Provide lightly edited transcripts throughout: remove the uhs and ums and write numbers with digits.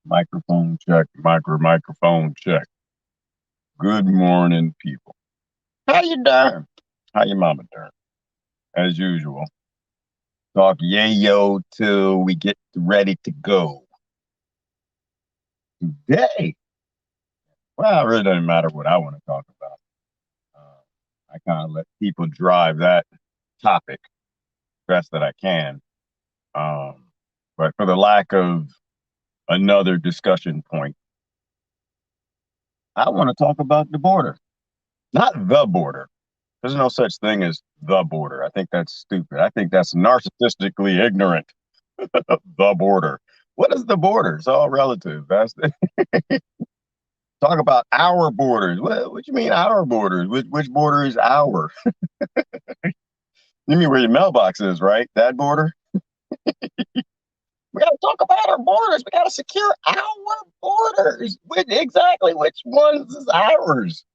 Microphone check, microphone check. Good morning, people. How you doing? How your mama doing? As usual, talk yayo till we get ready to go. Today, well, it really doesn't matter what I want to talk about. I kind of let people drive that topic best that I can. Um, but for the lack of another discussion point, I want to talk about the border, not the border. There's no such thing as the border. I think that's stupid. I think that's narcissistically ignorant. The border. What is the border? It's all relative. Talk about our borders. What you mean our borders? Which border is our? You mean where your mailbox is, right? That border? We got to talk about our borders. We got to secure our borders. Exactly which ones is ours?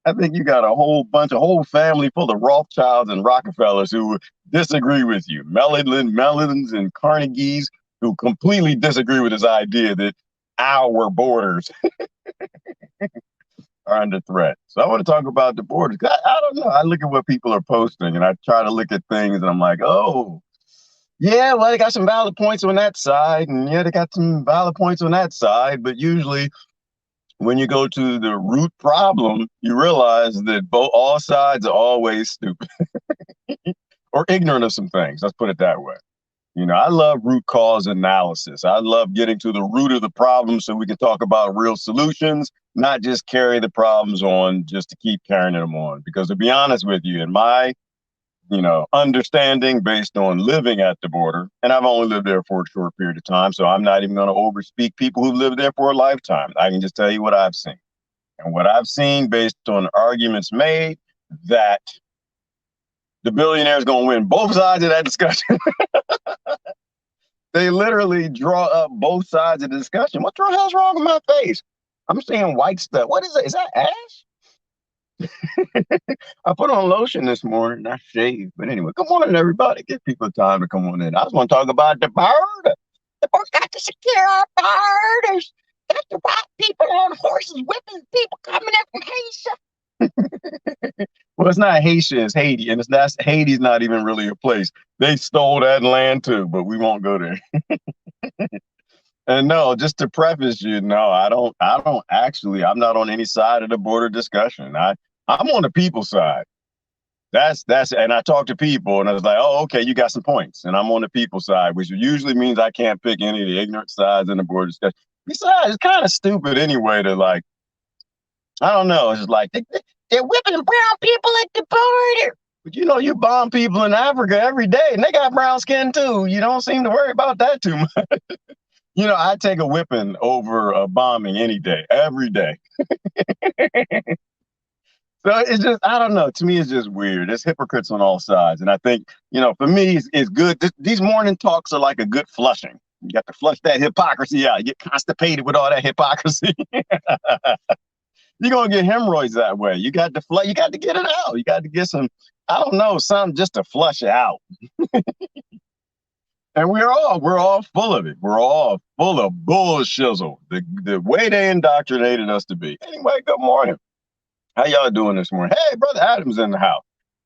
I think you got a whole family full of Rothschilds and Rockefellers who disagree with you. Mellons and Carnegies who completely disagree with this idea that our borders are under threat. So I want to talk about the borders. I don't know. I look at what people are posting and I try to look at things and I'm like, oh, yeah, well, they got some valid points on that side. And yeah, they got some valid points on that side. But usually when you go to the root problem, you realize that all sides are always stupid or ignorant of some things. Let's put it that way. I love root cause analysis. I love getting to the root of the problem so we can talk about real solutions, not just carry the problems on just to keep carrying them on. Because to be honest with you, in my understanding based on living at the border, and I've only lived there for a short period of time, so I'm not even going to overspeak people who lived there for a lifetime. I can just tell you what I've seen. And what I've seen based on arguments made that the billionaire is going to win both sides of that discussion. They literally draw up both sides of the discussion. What the hell's wrong with my face? I'm seeing white stuff. What is it? Is that ash? I put on lotion this morning. I shaved. But anyway, good morning, everybody. Give people time to come on in. I just want to talk about the bird. The bird got to secure our borders. Got the white people on horses whipping people coming up from Haiti. Well, it's not Haitian, it's Haiti. And Haiti's not even really a place. They stole that land too, but we won't go there. And no, just to preface you, no, I don't actually, I'm not on any side of the border discussion. I'm on the people side. And I talk to people and I was like, oh, okay, you got some points. And I'm on the people side, which usually means I can't pick any of the ignorant sides in the border discussion. Besides, it's kind of stupid anyway to like, I don't know. It's just like they're whipping brown people at the border. But you bomb people in Africa every day and they got brown skin too. You don't seem to worry about that too much. I take a whipping over a bombing any day, every day. So it's just, I don't know. To me, it's just weird. There's hypocrites on all sides. And I think, for me, it's good. These morning talks are like a good flushing. You got to flush that hypocrisy out. You get constipated with all that hypocrisy. You're going to get hemorrhoids that way. You got to get it out. You got to get some, I don't know, something just to flush it out. And we're all full of it. We're all full of bullshizzle. The way they indoctrinated us to be. Anyway, good morning. How y'all doing this morning? Hey, Brother Adams in the house.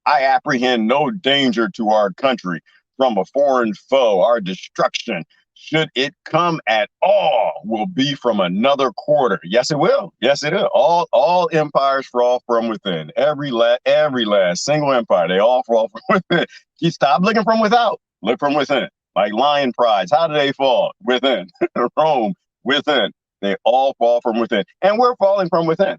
I apprehend no danger to our country from a foreign foe. Our destruction, should it come at all, will be from another quarter. Yes, it will. Yes, it is. All empires fall from within. Every last single empire, they all fall from within. You stop looking from without. Look from within. Like lion prides, how do they fall? Within. Rome, within. They all fall from within. And we're falling from within.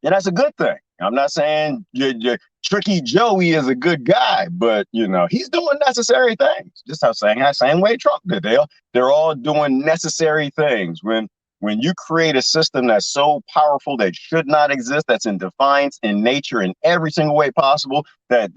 And that's a good thing. I'm not saying your Tricky Joey is a good guy, but he's doing necessary things. Just how same way Trump did. They're all doing necessary things. When you create a system that's so powerful that should not exist, that's in defiance in nature in every single way possible, that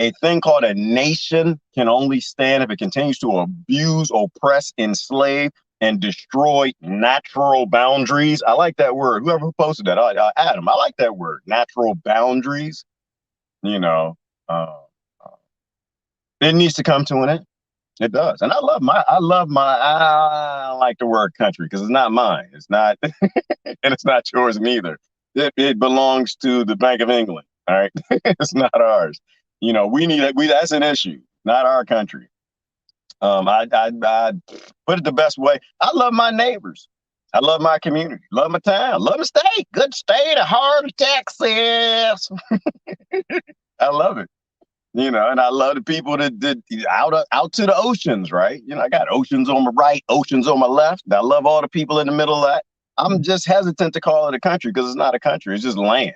a thing called a nation can only stand if it continues to abuse, oppress, enslave, and destroy natural boundaries. I like that word. Whoever posted that, Adam, I like that word, natural boundaries. Uh, it needs to come to an end. It does. And I don't like the word country because it's not mine. It's not, and it's not yours neither. It belongs to the Bank of England. All right. It's not ours. That's an issue, not our country. I put it the best way. I love my neighbors. I love my community. Love my town. Love my state. Good state of heart of Texas. I love it. And I love the people that out to the oceans, right? I got oceans on my right, oceans on my left. I love all the people in the middle of that. I'm just hesitant to call it a country because it's not a country. It's just land.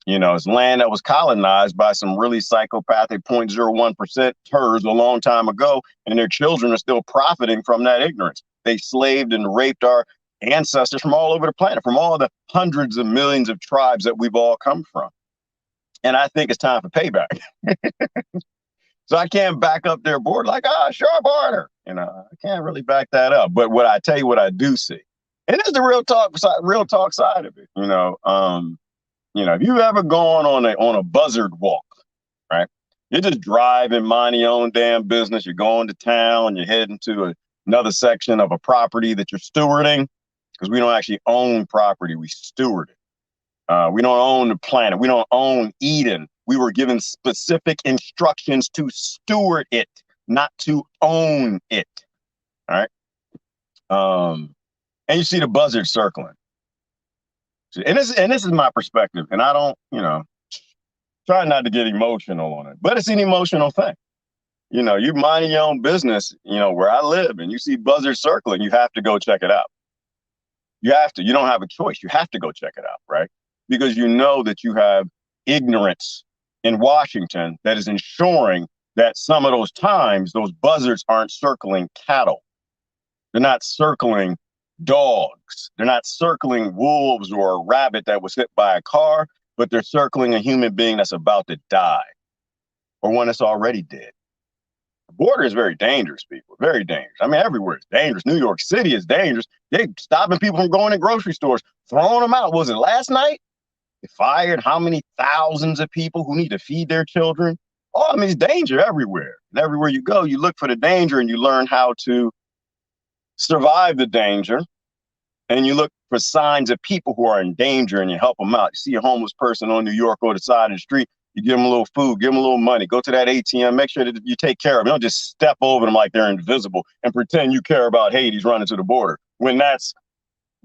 It's land that was colonized by some really psychopathic 0.01% turds a long time ago, and their children are still profiting from that ignorance. They slaved and raped our ancestors from all over the planet, from all the hundreds of millions of tribes that we've all come from. And I think it's time for payback. So I can't back up their board like, sure, border. I can't really back that up. But what I do see, and it's the real talk side of it. If you've ever gone on a buzzard walk, right? You're just driving, minding your own damn business. You're going to town. You're heading to another section of a property that you're stewarding, because we don't actually own property. We steward it. We don't own the planet. We don't own Eden. We were given specific instructions to steward it, not to own it. All right. And you see the buzzard circling. And this is my perspective. And I don't, try not to get emotional on it, but it's an emotional thing. You minding your own business, where I live, and you see buzzards circling, you have to go check it out. You have to. You don't have a choice. You have to go check it out, right? Because you know that you have ignorance in Washington that is ensuring that some of those times those buzzards aren't circling cattle. They're not circling dogs. They're not circling wolves or a rabbit that was hit by a car, but they're circling a human being that's about to die or one that's already dead. The border is very dangerous, people. Very dangerous. I mean, everywhere is dangerous. New York City is dangerous. They're stopping people from going to grocery stores, throwing them out. Was it last night? They fired how many thousands of people who need to feed their children? Oh, I mean, it's danger everywhere. And everywhere you go, you look for the danger and you learn how to survive the danger. And you look for signs of people who are in danger and you help them out. You see a homeless person on New York or the side of the street, you give them a little food, give them a little money, go to that ATM, make sure that you take care of them. Don't just step over them like they're invisible and pretend you care about Haiti's running to the border when that's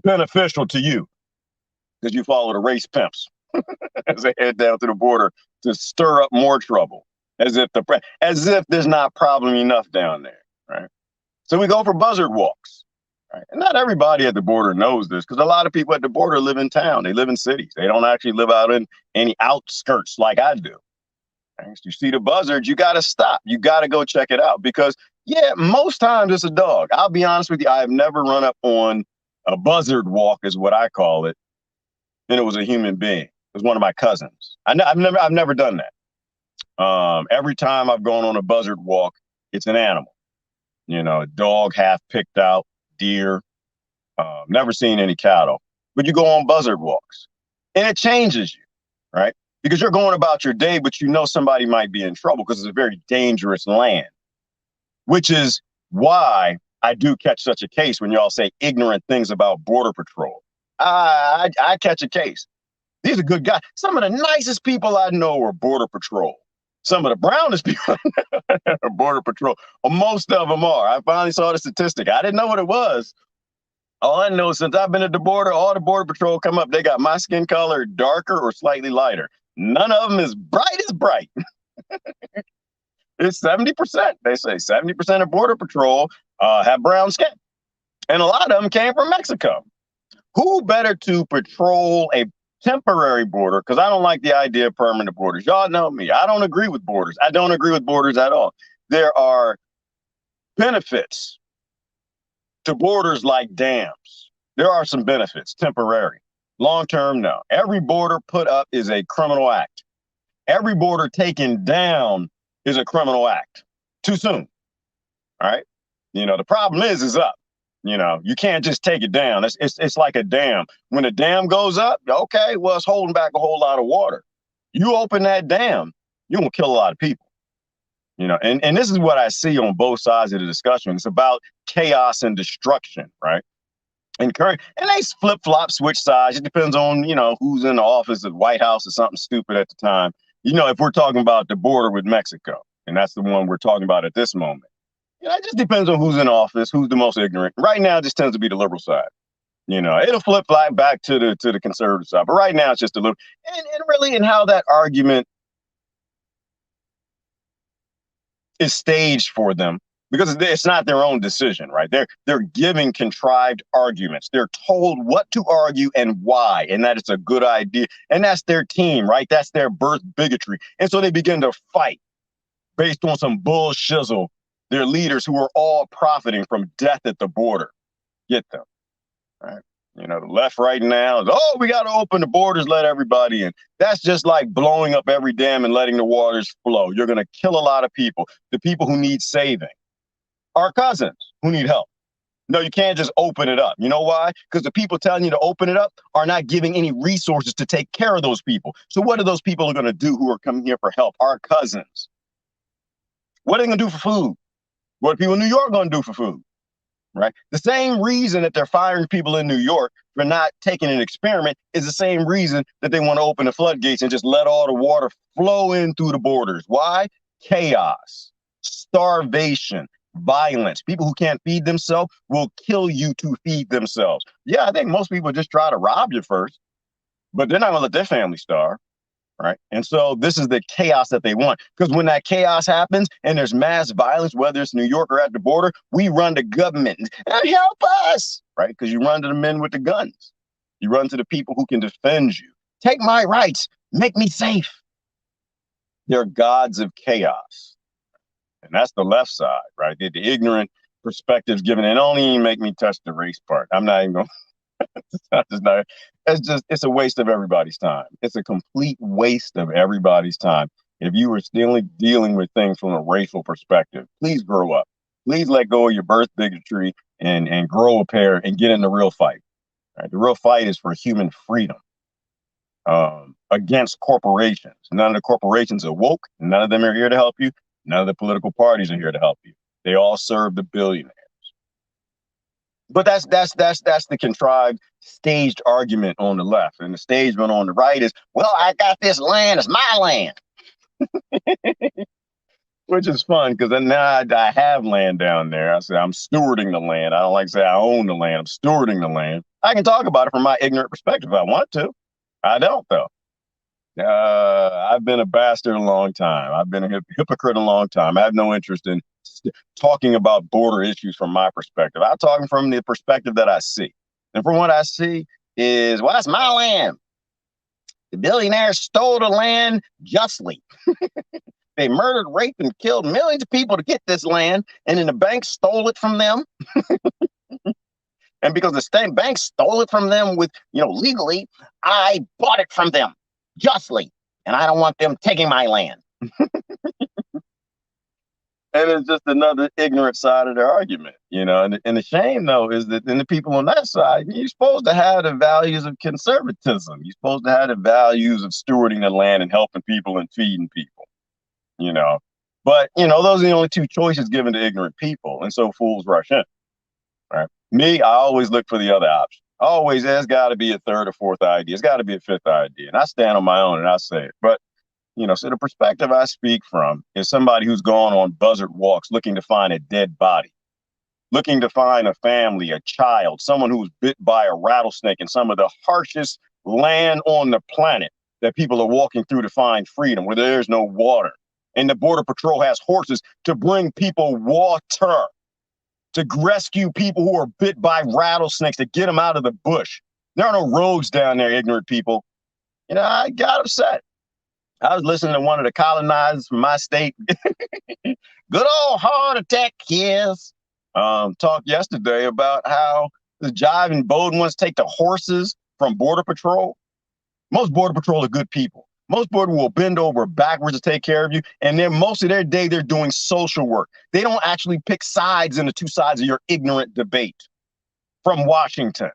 beneficial to you because you follow the race pimps as they head down to the border to stir up more trouble, as if there's not problem enough down there, right? So we go for buzzard walks. Right? And not everybody at the border knows this, because a lot of people at the border live in town. They live in cities. They don't actually live out in any outskirts like I do. Right? So you see the buzzards, you got to stop. You got to go check it out because, most times it's a dog. I'll be honest with you. I have never run up on a buzzard walk, is what I call it, and it was a human being. It was one of my cousins. I've never done that. Every time I've gone on a buzzard walk, it's an animal. A dog half picked out, deer, never seen any cattle, but you go on buzzard walks and it changes you, right? Because you're going about your day, but somebody might be in trouble because it's a very dangerous land, which is why I do catch such a case when y'all say ignorant things about Border Patrol. I catch a case. These are good guys. Some of the nicest people I know are Border Patrol. Some of the brownest people are Border Patrol. Or most of them are. I finally saw the statistic. I didn't know what it was. All I know, since I've been at the border, all the Border Patrol come up. They got my skin color darker or slightly lighter. None of them is bright as bright. It's 70%. They say 70% of Border Patrol have brown skin. And a lot of them came from Mexico. Who better to patrol a temporary border? Because I don't like the idea of permanent borders. Y'all know me. I don't agree with borders. I don't agree with borders at all. There are benefits to borders like dams. There are some benefits, temporary. Long term, no. Every border put up is a criminal act. Every border taken down is a criminal act. Too soon. All right. The problem is up. You can't just take it down. It's like a dam. When a dam goes up, okay, well, it's holding back a whole lot of water. You open that dam, you're going to kill a lot of people. And this is what I see on both sides of the discussion. It's about chaos and destruction, right? And they flip flop, switch sides. It depends on who's in the office, the White House, or something stupid at the time. If we're talking about the border with Mexico, and that's the one we're talking about at this moment. It just depends on who's in office, who's the most ignorant. Right now, it just tends to be the liberal side. It'll flip flop back to the conservative side, but right now it's just a little. And really, in how that argument is staged for them, because it's not their own decision, right? They're giving contrived arguments. They're told what to argue and why, and that it's a good idea. And that's their team, right? That's their birth bigotry. And so they begin to fight based on some bullshizzle. Their leaders who are all profiting from death at the border. Get them, right? The left right now is, we got to open the borders, let everybody in. That's just like blowing up every dam and letting the waters flow. You're going to kill a lot of people. The people who need saving. Our cousins who need help. No, you can't just open it up. You know why? Because the people telling you to open it up are not giving any resources to take care of those people. So what are those people going to do who are coming here for help? Our cousins. What are they going to do for food? What are people in New York going to do for food? Right? The same reason that they're firing people in New York for not taking an experiment is the same reason that they want to open the floodgates and just let all the water flow in through the borders. Why? Chaos, starvation, violence. People who can't feed themselves will kill you to feed themselves. Yeah, I think most people just try to rob you first, but they're not going to let their family starve. Right. And so this is the chaos that they want, because when that chaos happens and there's mass violence, whether it's New York or at the border, we run to government and help us. Right. Because you run to the men with the guns. You run to the people who can defend you. Take my rights. Make me safe. They're gods of chaos. And that's the left side. Right. The ignorant perspectives given. And don't even make me touch the race part. I'm not even going to. It's a waste of everybody's time. It's a complete waste of everybody's time. If you were still dealing with things from a racial perspective, please grow up. Please let go of your birth bigotry and grow a pair and get in the real fight. Right? The real fight is for human freedom against corporations. None of the corporations are woke. None of them are here to help you. None of the political parties are here to help you. They all serve the billionaires. But that's the contrived, staged argument on the left. And the staged one on the right is, well, I got this land, it's my land. Which is fun, because now I have land down there. I say I'm stewarding the land. I don't like to say I own the land. I'm stewarding the land. I can talk about it from my ignorant perspective if I want to. I don't, though. I've been a bastard a long time. I've been a hypocrite a long time. I have no interest in talking about border issues from my perspective. I'm talking from the perspective that I see. And from what I see is, well, that's my land. The billionaires stole the land justly. They murdered, raped, and killed millions of people to get this land, and then the bank stole it from them. And because the state bank stole it from them legally, I bought it from them justly, and I don't want them taking my land. And it's just another ignorant side of the argument, And the shame, though, is that then the people on that side, you're supposed to have the values of conservatism. You're supposed to have the values of stewarding the land and helping people and feeding people, But, those are the only two choices given to ignorant people. And so fools rush in, right? Me, I always look for the other option. Always, there's got to be a third or fourth idea. It's got to be a fifth idea. And I stand on my own and I say it. But so the perspective I speak from is somebody who's gone on buzzard walks looking to find a dead body, looking to find a family, a child, someone who was bit by a rattlesnake in some of the harshest land on the planet that people are walking through to find freedom, where there's no water. And the Border Patrol has horses to bring people water, to rescue people who are bit by rattlesnakes, to get them out of the bush. There are no roads down there, ignorant people. I got upset. I was listening to one of the colonizers from my state, good old heart attack kids, talk yesterday about how the Jive and Bowden wants to take the horses from Border Patrol. Most Border Patrol are good people. Most Border will bend over backwards to take care of you. And then most of their day, they're doing social work. They don't actually pick sides in the two sides of your ignorant debate from Washington.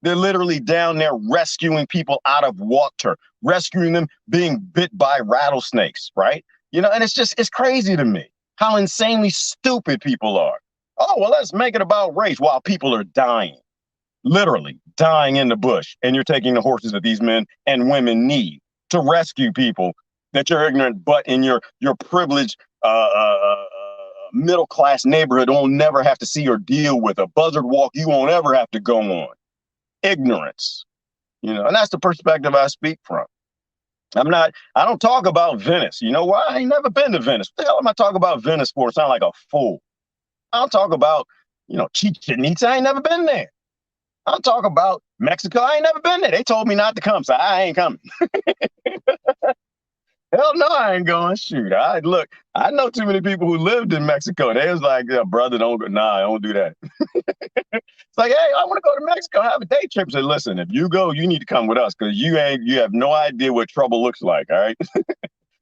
They're literally down there rescuing people out of water, rescuing them being bit by rattlesnakes, right? And it's crazy to me how insanely stupid people are. Oh, well, let's make it about race while people are dying, literally dying in the bush. And you're taking the horses that these men and women need to rescue people that you're ignorant, but in your privileged middle class neighborhood won't never have to see or deal with. A buzzard walk you won't ever have to go on. Ignorance, and that's the perspective I speak from. I don't talk about Venice. You know why? I ain't never been to Venice. What the hell am I talking about Venice for? Sound like a fool. I don't talk about, Chichen Itza. I ain't never been there. I don't talk about Mexico. I ain't never been there. They told me not to come, so I ain't coming. Hell no, I ain't going. Shoot, look, I know too many people who lived in Mexico. They was like, yeah, brother, don't go. Nah, I don't do that. It's like, hey, I want to go to Mexico, have a day trip. Say, listen, if you go, you need to come with us because you have no idea what trouble looks like. All right.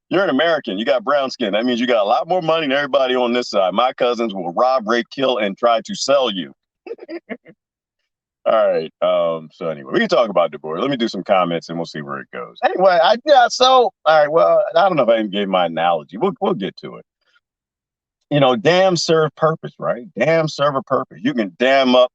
You're an American. You got brown skin. That means you got a lot more money than everybody on this side. My cousins will rob, rape, kill, and try to sell you. All right. So anyway, we can talk about the border. Let me do some comments and we'll see where it goes. Anyway, all right. Well, I don't know if I even gave my analogy. We'll get to it. Dams serve purpose, right? Dams serve a purpose. You can dam up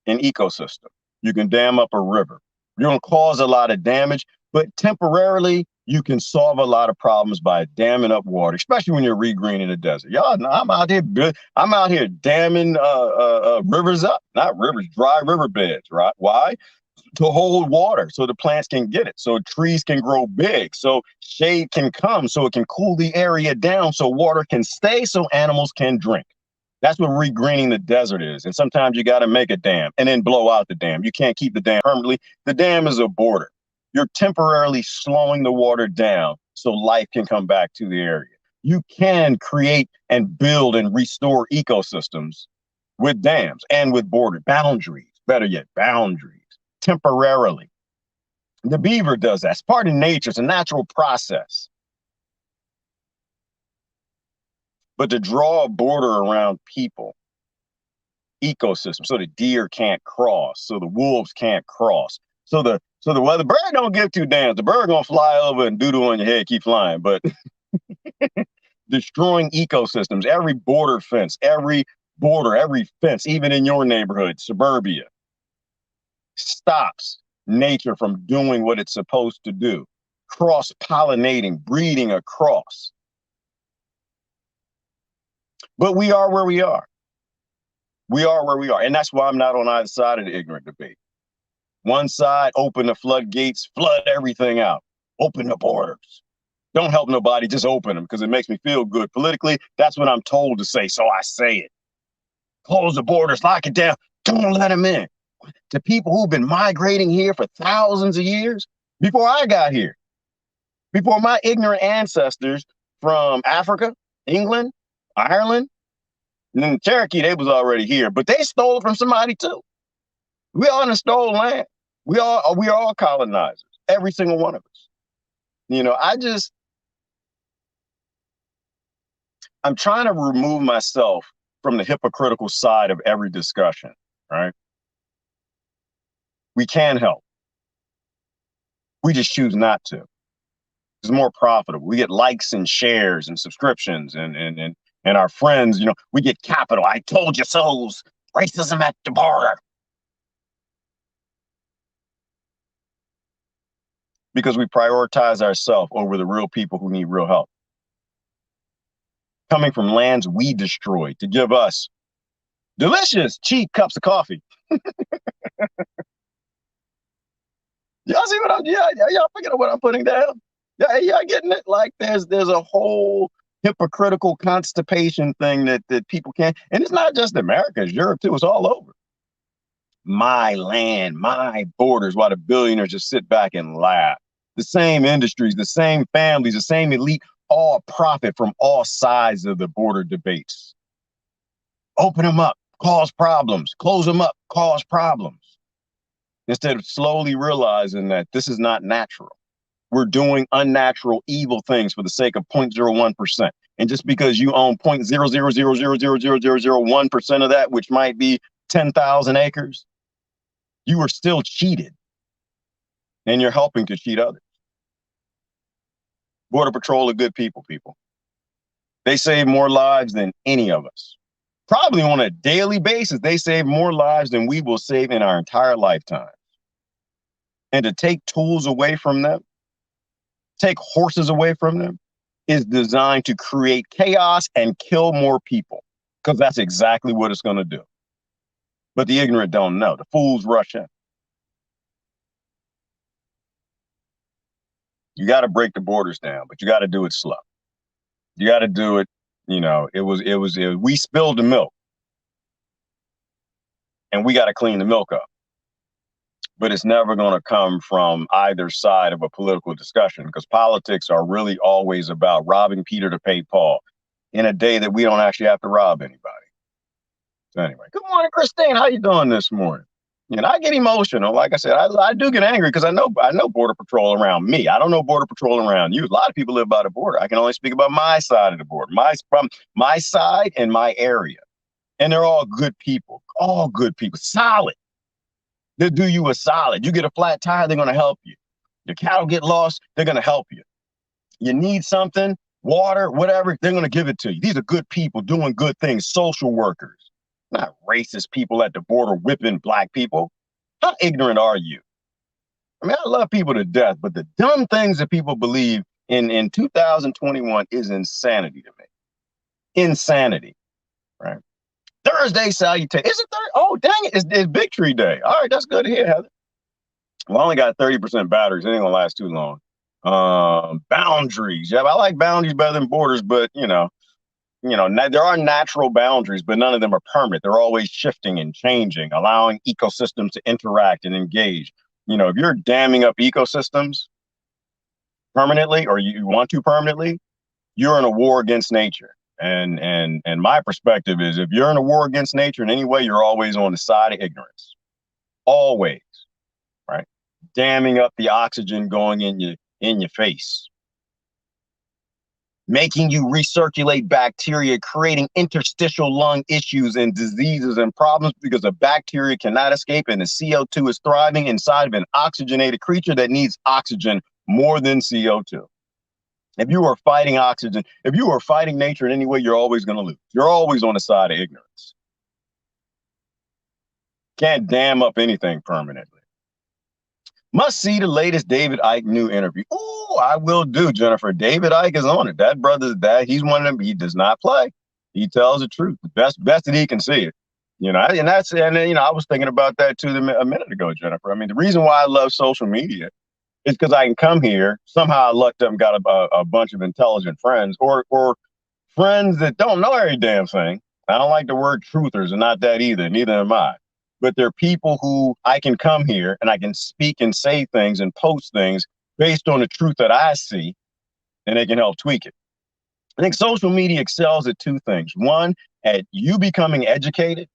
an ecosystem. You can dam up a river. You're going to cause a lot of damage, but temporarily you can solve a lot of problems by damming up water, especially when you're regreening the desert. Y'all know I'm out here damming rivers up, not rivers, dry riverbeds, right? Why? To hold water so the plants can get it, so trees can grow big, so shade can come, so it can cool the area down, so water can stay, so animals can drink. That's what regreening the desert is. And sometimes you got to make a dam and then blow out the dam. You can't keep the dam permanently. The dam is a border. You're temporarily slowing the water down so life can come back to the area. You can create and build and restore ecosystems with dams and with border boundaries, better yet, boundaries, temporarily. The beaver does that. It's part of nature. It's a natural process. But to draw a border around people, ecosystem, so the deer can't cross, so the wolves can't cross, so the bird don't give two damns. The bird gonna fly over and doodle on your head, keep flying. But destroying ecosystems, every border fence, every fence, even in your neighborhood, suburbia, stops nature from doing what it's supposed to do. Cross-pollinating, breeding across. But we are where we are. We are where we are. And that's why I'm not on either side of the ignorant debate. One side, open the floodgates, flood everything out, open the borders. Don't help nobody, just open them because it makes me feel good. Politically, that's what I'm told to say, so I say it. Close the borders, lock it down, don't let them in. To people who've been migrating here for thousands of years, before I got here, before my ignorant ancestors from Africa, England, Ireland, and then the Cherokee, they was already here, but they stole it from somebody too. We all in a stolen land. We are all colonizers, every single one of us. I'm trying to remove myself from the hypocritical side of every discussion, right? We can help. We just choose not to. It's more profitable. We get likes and shares and subscriptions and our friends, we get capital. I told you so's. Racism at the border. Because we prioritize ourselves over the real people who need real help. Coming from lands we destroyed to give us delicious, cheap cups of coffee. Y'all see what y'all picking up what I'm putting down? Yeah, y'all getting it? Like there's a whole hypocritical constipation thing that people can't, and it's not just America, it's Europe too, it's all over. My land, my borders, while the billionaires just sit back and laugh. The same industries, the same families, the same elite, all profit from all sides of the border debates. Open them up, cause problems. Close them up, cause problems. Instead of slowly realizing that this is not natural. We're doing unnatural, evil things for the sake of 0.01%. And just because you own 0.000000001% of that, which might be 10,000 acres, you are still cheated. And you're helping to cheat others. Border Patrol are good people. They save more lives than any of us. Probably on a daily basis, they save more lives than we will save in our entire lifetime. And to take tools away from them, take horses away from them, is designed to create chaos and kill more people, because that's exactly what it's going to do. But the ignorant don't know. The fools rush in. You got to break the borders down, but you got to do it slow. You got to do it. We spilled the milk and we got to clean the milk up. But it's never going to come from either side of a political discussion, because politics are really always about robbing Peter to pay Paul in a day that we don't actually have to rob anybody. So anyway, good morning, Christine. How you doing this morning? I get emotional. Like I said, I do get angry because I know Border Patrol around me. I don't know Border Patrol around you. A lot of people live by the border. I can only speak about my side of the border, my side and my area. And they're all good people, solid. They'll do you a solid. You get a flat tire, they're going to help you. Your cattle get lost, they're going to help you. You need something, water, whatever, they're going to give it to you. These are good people doing good things, social workers, not racist people at the border whipping black people. How ignorant are you? I mean, I love people to death, but the dumb things that people believe in 2021 is insanity to me. Insanity, right? Thursday salutation. Is it Thursday? Oh, dang it. It's Big Tree Day. All right, that's good to hear, Heather. Well, I only got 30% batteries. It ain't gonna last too long. Boundaries. Yeah, I like boundaries better than borders, but there are natural boundaries, but none of them are permanent. They're always shifting and changing, allowing ecosystems to interact and engage. If you're damming up ecosystems permanently, or you want to permanently, you're in a war against nature. And my perspective is, if you're in a war against nature in any way, you're always on the side of ignorance. Always, right? Damming up the oxygen going in your face. Making you recirculate bacteria, creating interstitial lung issues and diseases and problems because a bacteria cannot escape and the CO2 is thriving inside of an oxygenated creature that needs oxygen more than CO2. If you are fighting oxygen, if you are fighting nature in any way, you're always going to lose. You're always on the side of ignorance. Can't dam up anything permanently. Must see the latest David Icke new interview. Oh, I will do, Jennifer. David Icke is on it. That brother's dad, he's one of them. He does not play. He tells the truth. The best that he can see it. And I was thinking about that too a minute ago, Jennifer. I mean, the reason why I love social media, it's because I can come here. Somehow I lucked up and got a bunch of intelligent friends or friends that don't know every damn thing. I don't like the word truthers, and not that either. Neither am I. But they're people who I can come here and I can speak and say things and post things based on the truth that I see, and they can help tweak it. I think social media excels at two things. One, at you becoming educated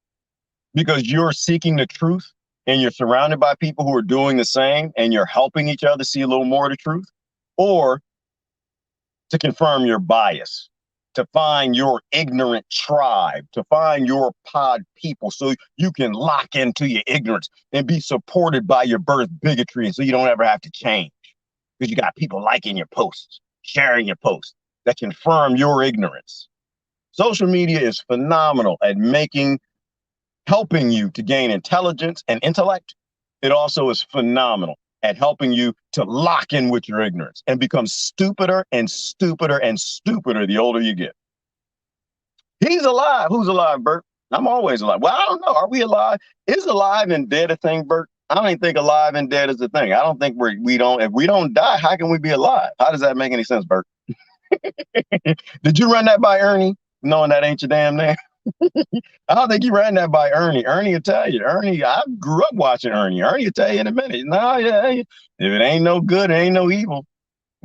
because you're seeking the truth, and you're surrounded by people who are doing the same, and you're helping each other see a little more of the truth, or to confirm your bias, to find your ignorant tribe, to find your pod people so you can lock into your ignorance and be supported by your birth bigotry, and so you don't ever have to change because you got people liking your posts, sharing your posts that confirm your ignorance. Social media is phenomenal at helping you to gain intelligence and intellect. It also is phenomenal at helping you to lock in with your ignorance and become stupider and stupider and stupider the older you get. He's alive. Who's alive, Bert? I'm always alive. Well, I don't know. Are we alive? Is alive and dead a thing, Bert? I don't even think alive and dead is a thing. I don't think if we don't die, how can we be alive? How does that make any sense, Bert? Did you run that by Ernie, knowing that ain't your damn name? I don't think you ran that by Ernie. Ernie will tell you. I grew up watching Ernie. Ernie will tell you in a minute. No, yeah, if it ain't no good, it ain't no evil.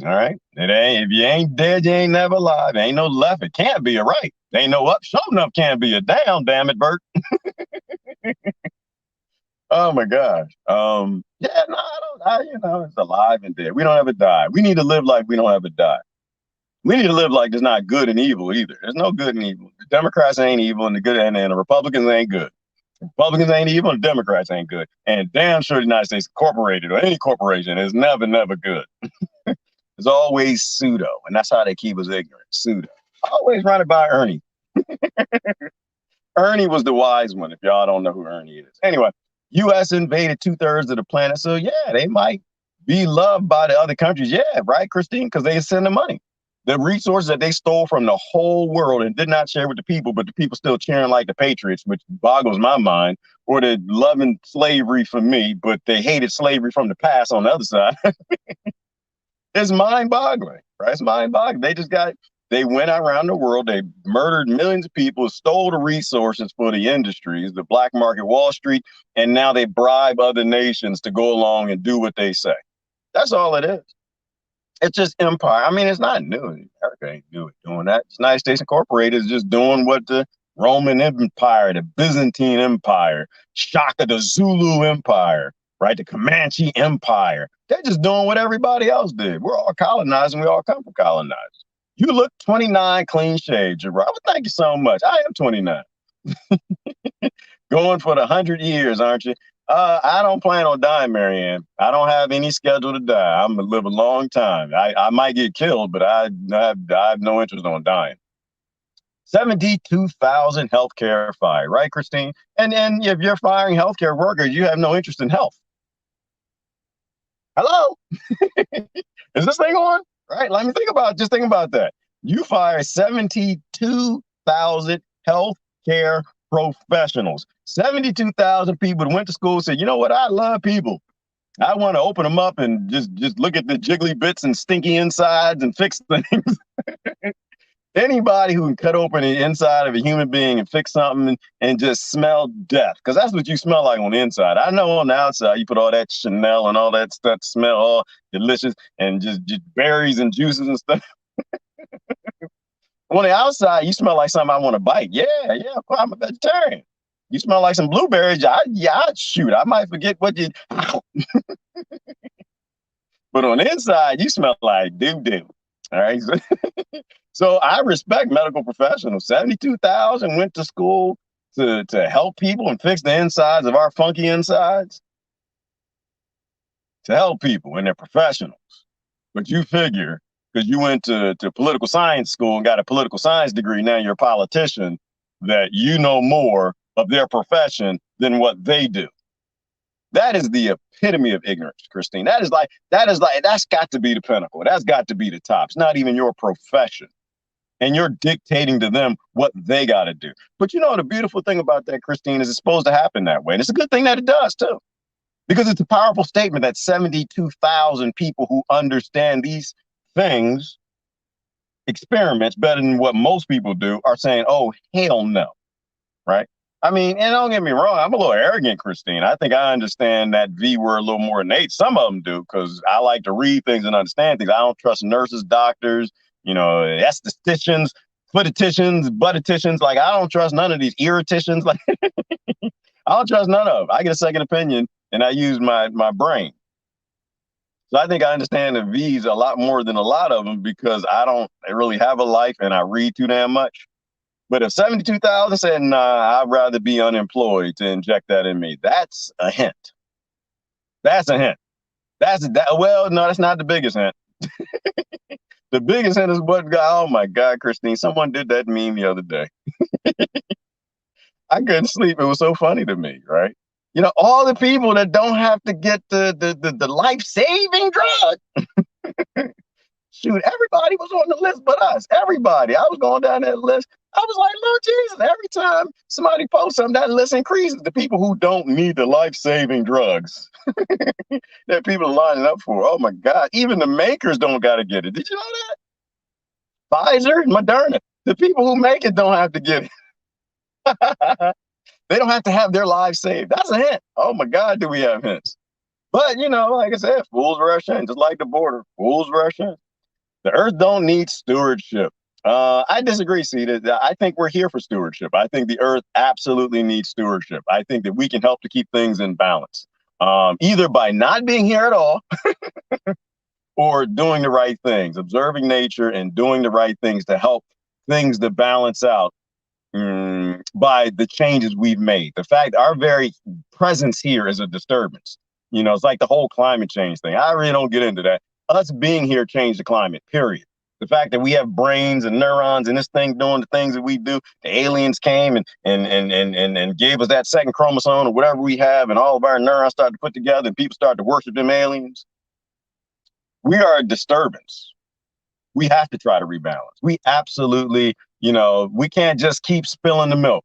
All right? It ain't. If you ain't dead, you ain't never alive. There ain't no left. It can't be a right. There ain't no up. Sure enough can't be a down, damn it, Bert. Oh my gosh. Yeah, no, it's alive and dead. We don't ever die. We need to live like we don't ever die. We need to live like there's not good and evil either. There's no good and evil. The Democrats ain't evil, and the Republicans ain't good. The Republicans ain't evil, and the Democrats ain't good. And damn sure the United States Incorporated or any corporation is never, never good. It's always pseudo, and that's how they keep us ignorant. Pseudo. Always run it by Ernie. Ernie was the wise one, if y'all don't know who Ernie is. Anyway, U.S. invaded 2/3 of the planet. So, yeah, they might be loved by the other countries. Yeah, right, Christine? Because they send the money. The resources that they stole from the whole world and did not share with the people, but the people still cheering like the Patriots, which boggles my mind, or they're loving slavery for me, but they hated slavery from the past on the other side. It's mind-boggling, right? It's mind-boggling. They went around the world, they murdered millions of people, stole the resources for the industries, the black market, Wall Street, and now they bribe other nations to go along and do what they say. That's all it is. It's just empire. I mean, it's not new. America ain't new at doing that. The United States Incorporated is just doing what the Roman Empire, the Byzantine Empire, Shaka, the Zulu Empire, right? The Comanche Empire. They're just doing what everybody else did. We're all colonized and we all come from colonized. You look 29 clean shaved, Gerard. Well, thank you so much. I am 29. Going for the 100 years, aren't you? I don't plan on dying, Marianne. I don't have any schedule to die. I'm gonna live a long time. I might get killed, but I have no interest on dying. 72,000 healthcare fired, right, Christine? And if you're firing healthcare workers, you have no interest in health. Hello? Is this thing on? Right? Let me think about that. You fire 72,000 healthcare professionals. 72,000 people that went to school said, you know what? I love people. I want to open them up and just look at the jiggly bits and stinky insides and fix things. Anybody who can cut open the inside of a human being and fix something and just smell death, because that's what you smell like on the inside. I know on the outside you put all that Chanel and all that stuff to smell all delicious and just berries and juices and stuff. On the outside, you smell like something I want to bite. Yeah, I'm a vegetarian. You smell like some blueberries. Shoot, I might forget what you. But on the inside, you smell like doo-doo. All right. So I respect medical professionals. 72,000 went to school to help people and fix the insides of our funky insides. To help people, and they're professionals. But you figure, because you went to political science school and got a political science degree, now you're a politician, that you know more of their profession than what they do. That is the epitome of ignorance, Christine. That's got to be the pinnacle. That's got to be the top. It's not even your profession. And you're dictating to them what they got to do. But you know, the beautiful thing about that, Christine, is it's supposed to happen that way. And it's a good thing that it does, too. Because it's a powerful statement that 72,000 people who understand these things, experiments better than what most people do, are saying, oh, hell no. Right? I mean, and don't get me wrong, I'm a little arrogant, Christine. I think I understand that V word a little more than Nate. Some of them do, because I like to read things and understand things. I don't trust nurses, doctors, estheticians, footicians, butticians. Like, I don't trust none of these earticians. Like, I don't trust none of them. I get a second opinion and I use my brain. So I think I understand the V's a lot more than a lot of them because I don't really have a life and I read too damn much. But if 72,000 said, nah, I'd rather be unemployed to inject that in me, that's a hint. That's a hint. Well, no, that's not the biggest hint. The biggest hint is oh my God, Christine, someone did that meme the other day. I couldn't sleep. It was so funny to me, right? You know, all the people that don't have to get the life-saving drug. Shoot, everybody was on the list but us. Everybody. I was going down that list. I was like, Lord Jesus, every time somebody posts something, that list increases. The people who don't need the life-saving drugs that people are lining up for. Oh, my God. Even the makers don't got to get it. Did you know that? Pfizer, Moderna. The people who make it don't have to get it. They don't have to have their lives saved. That's a hint. Oh, my God, do we have hints? But, like I said, fools rush in, just like the border. Fools rush in. The earth don't need stewardship. I disagree, Cedar. I think we're here for stewardship. I think the earth absolutely needs stewardship. I think that we can help to keep things in balance, either by not being here at all or doing the right things, observing nature and doing the right things to help things to balance out by the changes we've made. The fact our very presence here is a disturbance. It's like the whole climate change thing. I really don't get into that. Us being here changed the climate, period. The fact that we have brains and neurons and this thing doing the things that we do, the aliens came and gave us that second chromosome or whatever we have, and all of our neurons started to put together and people start to worship them aliens. We are a disturbance. We have to try to rebalance. We absolutely, we can't just keep spilling the milk.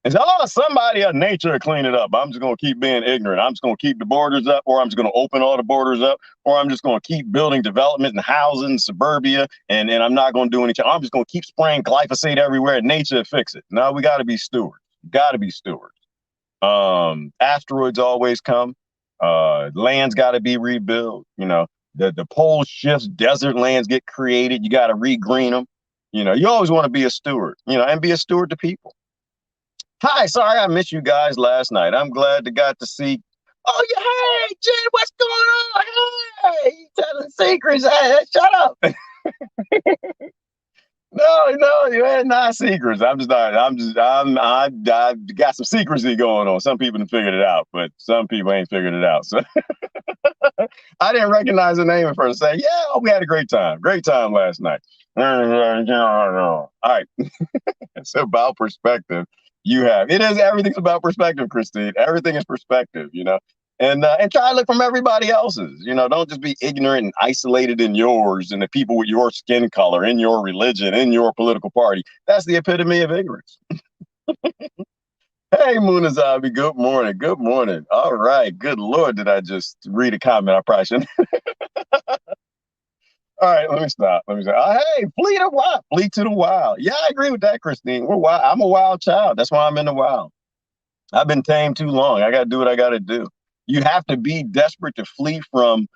And so, somebody of nature will clean it up. I'm just going to keep being ignorant. I'm just going to keep the borders up, or I'm just going to open all the borders up, or I'm just going to keep building development and housing, suburbia, and I'm not going to do anything. I'm just going to keep spraying glyphosate everywhere and nature will fix it. No, we got to be stewards. Got to be stewards. Asteroids always come. Lands got to be rebuilt. The pole shifts, desert lands get created. You got to regreen them. You always want to be a steward, and be a steward to people. Hi, sorry I missed you guys last night. I'm glad to got to see. Oh, yeah, hey, Jen, what's going on? Hey, you telling secrets. Hey, shut up. No, you had not secrets. I got some secrecy going on. Some people have figured it out, but some people ain't figured it out. So I didn't recognize the name at first. Say, we had a great time. Great time last night. All right. It's about perspective. Everything's about perspective, Christine. Everything is perspective, and try to look from everybody else's. Don't just be ignorant and isolated in yours and the people with your skin color, in your religion, in your political party. That's the epitome of ignorance. Hey, Munazabi, good morning. Good morning. All right. Good Lord, did I just read a comment? I probably shouldn't. All right, let me stop. Hey, flee to the wild. Yeah, I agree with that, Christine. We're wild. I'm a wild child. That's why I'm in the wild. I've been tamed too long. I got to do what I got to do. You have to be desperate to flee from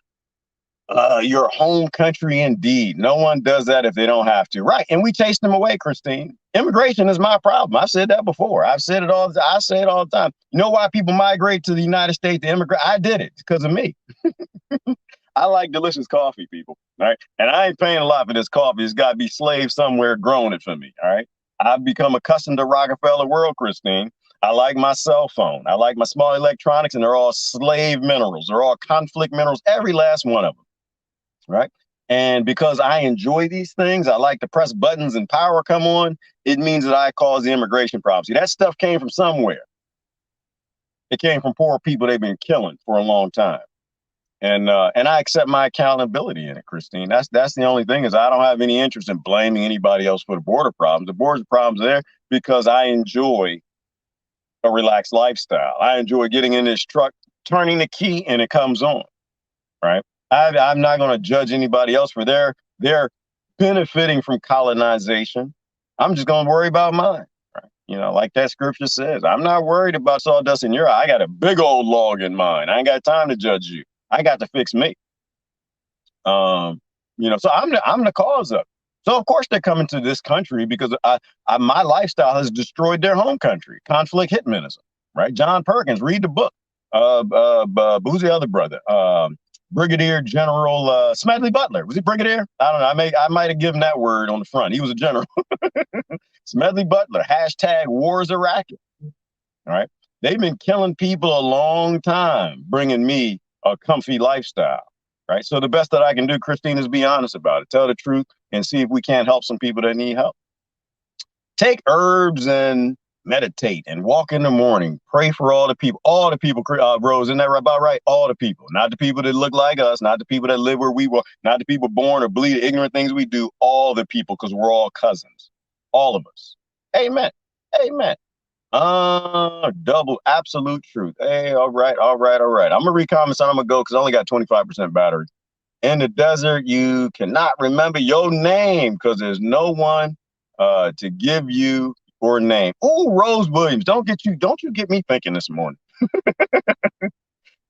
your home country. Indeed, no one does that if they don't have to. Right, and we chase them away, Christine. Immigration is my problem. I've said that before. I say it all the time. You know why people migrate to the United States to immigrate? I did it because of me. I like delicious coffee, people. All right. And I ain't paying a lot for this coffee. It's got to be slaves somewhere growing it for me. All right. I've become accustomed to Rockefeller World, Christine. I like my cell phone. I like my small electronics, and they're all slave minerals. They're all conflict minerals, every last one of them. Right. And because I enjoy these things, I like to press buttons and power come on. It means that I cause the immigration problem. See, that stuff came from somewhere. It came from poor people they've been killing for a long time. And I accept my accountability in it, Christine. That's the only thing is I don't have any interest in blaming anybody else for the border problems. The border problems are there because I enjoy a relaxed lifestyle. I enjoy getting in this truck, turning the key, and it comes on. Right. I'm not going to judge anybody else for their benefiting from colonization. I'm just going to worry about mine. Right. Like that scripture says, I'm not worried about sawdust in your eye. I got a big old log in mine. I ain't got time to judge you. I got to fix me. So I'm the cause of it. So of course they're coming to this country because my lifestyle has destroyed their home country. Conflict hitmanism, right? John Perkins, read the book. Who's the other brother? Brigadier General Smedley Butler. Was he brigadier? I don't know. I might have given that word on the front. He was a general. Smedley Butler. # war is a racket. All right. They've been killing people a long time, bringing me a comfy lifestyle, right? So the best that I can do, Christine, is be honest about it, tell the truth, and see if we can't help some people that need help. Take herbs and meditate and walk in the morning. Pray for all the people, Rose, isn't that about right? All the people, not the people that look like us, not the people that live where we were, not the people born or believe the ignorant things we do, all the people, because we're all cousins, all of us. Amen. Amen. Double absolute truth. Hey, all right. I'm gonna read comments and I'm gonna go because I only got 25% battery. In the desert, you cannot remember your name because there's no one to give you your name. Oh, Rose Williams, don't you get me thinking this morning.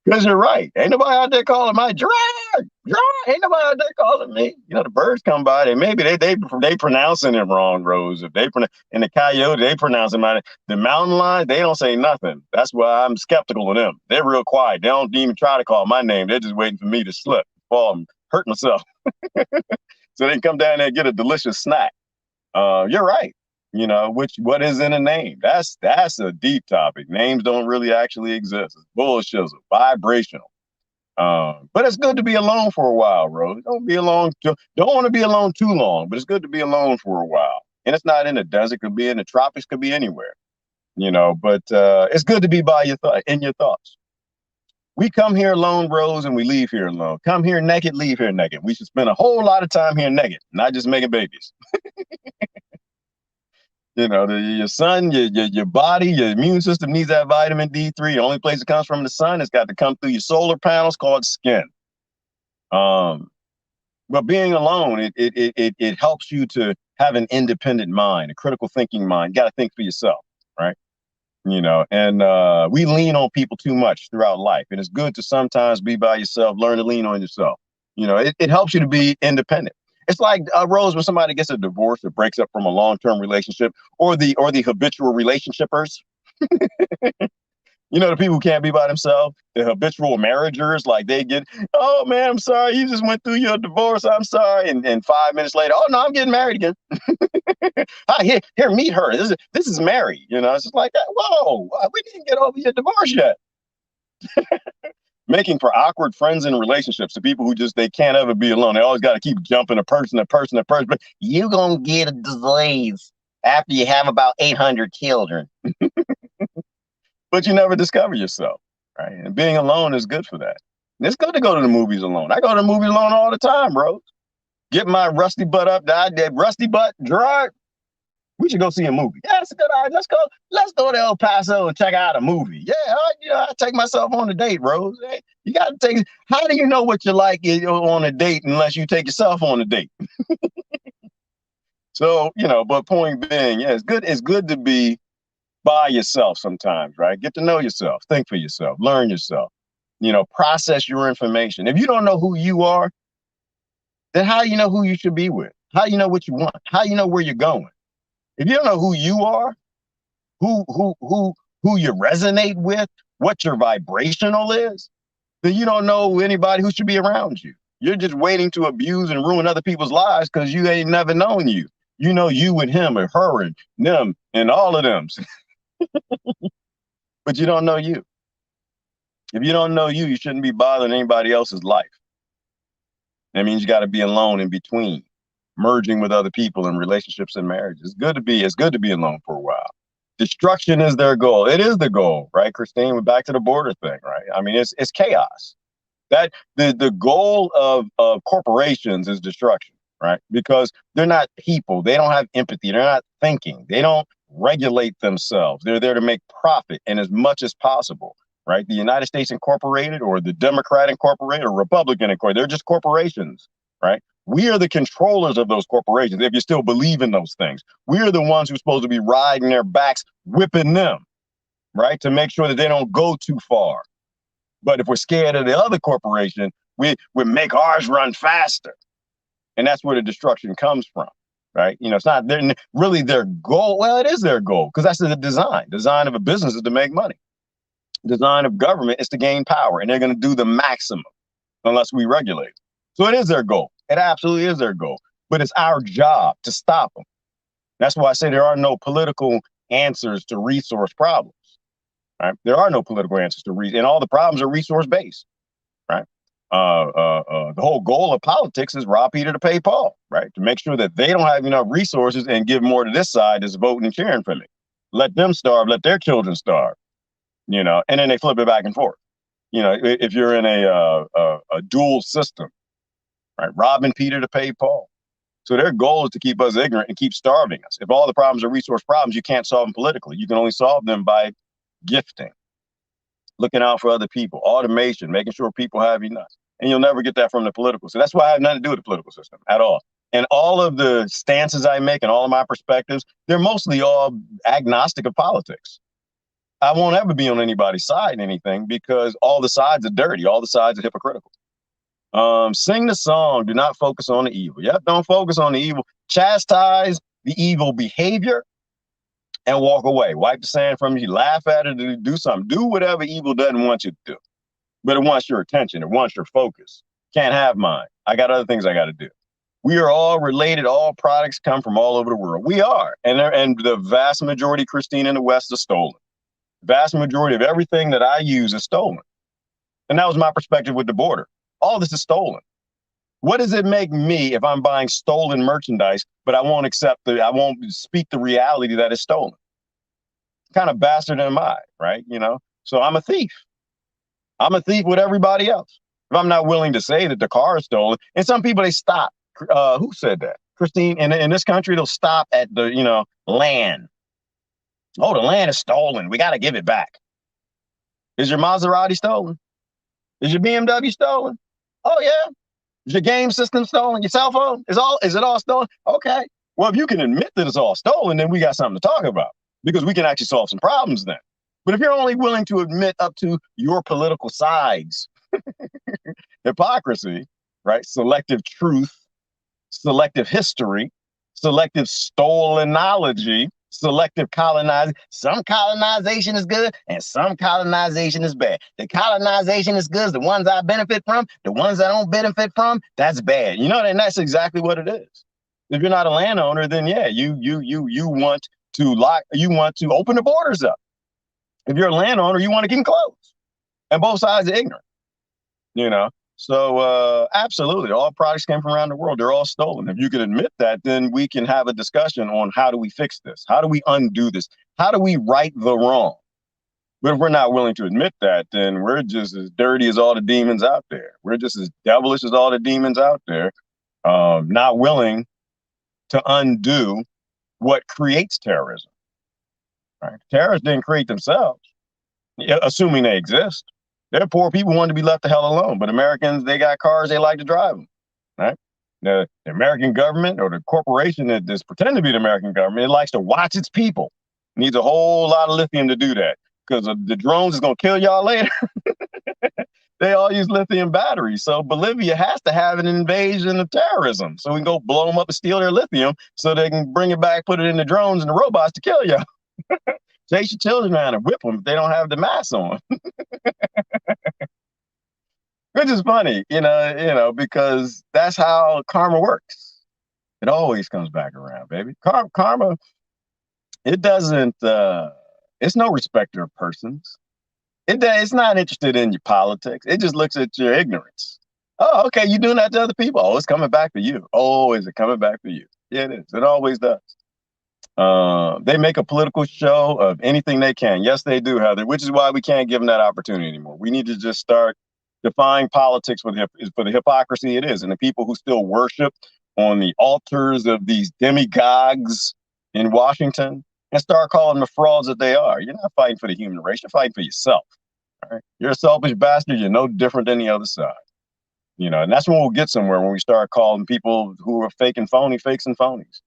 Because you're right. Ain't nobody out there calling my Gerard. Ain't nobody out there calling me. The birds come by. They pronouncing it wrong, Rose. If and the coyote, they pronounce it. The mountain lion, they don't say nothing. That's why I'm skeptical of them. They're real quiet. They don't even try to call my name. They're just waiting for me to slip, fall, and hurt myself. So they can come down there and get a delicious snack. You're right. What is in a name? That's a deep topic. Names don't really actually exist. It's bullshit, vibrational. But it's good to be alone for a while, Rose. Don't be alone. Don't want to be alone too long, but it's good to be alone for a while. And it's not in the desert; could be in the tropics, could be anywhere. But it's good to be by in your thoughts. We come here alone, Rose, and we leave here alone. Come here naked, leave here naked. We should spend a whole lot of time here naked, not just making babies. Your sun, your body, your immune system needs that vitamin D3. The only place it comes from the sun, it's got to come through your solar panels called skin. But being alone, it helps you to have an independent mind, a critical thinking mind. You got to think for yourself, right? And we lean on people too much throughout life. And it's good to sometimes be by yourself, learn to lean on yourself. It helps you to be independent. It's like Rose, when somebody gets a divorce or breaks up from a long-term relationship, or the habitual relationshipers. The people who can't be by themselves, the habitual marriagers, like they get, oh man, I'm sorry, you just went through your divorce. I'm sorry. And 5 minutes later, oh no, I'm getting married again. Here, meet her. This is Mary. It's just like that. Whoa, we didn't get over your divorce yet. Making for awkward friends and relationships to people who they can't ever be alone. They always got to keep jumping a person. But you gonna get a disease after you have about 800 children. But you never discover yourself, right? And being alone is good for that. And it's good to go to the movies alone. I go to the movies alone all the time, bro. Get my rusty butt up. That rusty butt dry. We should go see a movie. Yeah, it's a good idea. Let's go to El Paso and check out a movie. Yeah, I take myself on a date, Rose. Hey, you got to take. How do you know what you like on a date unless you take yourself on a date? So, but point being, yeah, it's good to be by yourself sometimes, right? Get to know yourself, think for yourself, learn yourself, process your information. If you don't know who you are, then how do you know who you should be with? How do you know what you want? How do you know where you're going? If you don't know who you are, who you resonate with, what your vibrational is, then you don't know anybody who should be around you. You're just waiting to abuse and ruin other people's lives because you ain't never known you. You know you and him and her and them and all of them. But you don't know you. If you don't know you, you shouldn't be bothering anybody else's life. That means you got to be alone in between, merging with other people in relationships and marriages. It's good to be alone for a while. Destruction is their goal. It is the goal, right, Christine? We're back to the border thing, right? I mean, it's chaos. That the goal of corporations is destruction, right? Because they're not people. They don't have empathy. They're not thinking. They don't regulate themselves. They're there to make profit and as much as possible, right? The United States Incorporated or the Democrat Incorporated or Republican Incorporated, they're just corporations, right? We are the controllers of those corporations, if you still believe in those things. We are the ones who are supposed to be riding their backs, whipping them, right? To make sure that they don't go too far. But if we're scared of the other corporation, we make ours run faster. And that's where the destruction comes from, right? It's not really their goal. Well, it is their goal because that's the design. Design of a business is to make money. Design of government is to gain power, and they're going to do the maximum unless we regulate. So it is their goal. It absolutely is their goal. But it's our job to stop them. That's why I say there are no political answers to resource problems. Right? There are no political answers to and all the problems are resource based. Right? The whole goal of politics is rob Peter to pay Paul. Right? To make sure that they don't have enough resources and give more to this side that's voting and cheering for me. Let them starve. Let their children starve. And then they flip it back and forth. If you're in a dual system, right? Robbing Peter to pay Paul. So their goal is to keep us ignorant and keep starving us. If all the problems are resource problems, you can't solve them politically. You can only solve them by gifting, looking out for other people, automation, making sure people have enough. And you'll never get that from the political. So that's why I have nothing to do with the political system at all. And all of the stances I make and all of my perspectives, they're mostly all agnostic of politics. I won't ever be on anybody's side in anything because all the sides are dirty. All the sides are hypocritical. Sing the song. Do not focus on the evil. Yep. Don't focus on the evil. Chastise the evil behavior and walk away. Wipe the sand from you. Laugh at it. Do something. Do whatever evil doesn't want you to do. But it wants your attention. It wants your focus. Can't have mine. I got other things I got to do. We are all related. All products come from all over the world. We are. And the vast majority, Christine, in the West are stolen. The vast majority of everything that I use is stolen. And that was my perspective with the border. All this is stolen. What does it make me if I'm buying stolen merchandise, but I won't speak the reality that it's stolen? What kind of bastard am I, right? So I'm a thief. I'm a thief with everybody else. If I'm not willing to say that the car is stolen, and some people, they stop. Who said that? Christine, in this country, they'll stop at the, land. Oh, the land is stolen. We got to give it back. Is your Maserati stolen? Is your BMW stolen? Oh, yeah. Is your game system stolen? Your cell phone? Is it all stolen? Okay. Well, if you can admit that it's all stolen, then we got something to talk about, because we can actually solve some problems then. But if you're only willing to admit up to your political sides, hypocrisy, right? Selective truth, selective history, selective stolonology, selective colonizing. Some colonization is good and some colonization is bad. The colonization is good, the ones I benefit from. The ones I don't benefit from, that's bad. And that's exactly what it is. If you're not a landowner, then yeah, you want to open the borders up. If you're a landowner, you want to keep them closed. And both sides are ignorant. So absolutely, all products came from around the world. They're all stolen. If you can admit that, then we can have a discussion on how do we fix this? How do we undo this? How do we right the wrong? But if we're not willing to admit that, then we're just as dirty as all the demons out there. We're just as devilish as all the demons out there, not willing to undo what creates terrorism. Right? Terrorists didn't create themselves, assuming they exist. They're poor people wanting to be left the hell alone. But Americans, they got cars, they like to drive them, right? The American government, or the corporation that is pretending to be the American government, it likes to watch its people. It needs a whole lot of lithium to do that, because the drones is going to kill y'all later. They all use lithium batteries. So Bolivia has to have an invasion of terrorism, so we can go blow them up and steal their lithium so they can bring it back, put it in the drones and the robots to kill y'all. Chase your children around and whip them if they don't have the mask on. Which is funny, because that's how karma works. It always comes back around, baby. Karma, it doesn't, it's no respecter of persons. It's not interested in your politics. It just looks at your ignorance. Oh, okay, you doing that to other people? Oh, it's coming back to you. Oh, is it coming back to you? Yeah, it is. It always does. They make a political show of anything they can. Yes, they do, Heather, which is why we can't give them that opportunity anymore. We need to just start defying politics for the hypocrisy it is, and the people who still worship on the altars of these demagogues in Washington, and start calling them the frauds that they are. You're not fighting for the human race. You're fighting for yourself. Right? You're a selfish bastard. You're no different than the other side. And that's when we'll get somewhere, when we start calling people who are fake and phony fakes and phonies.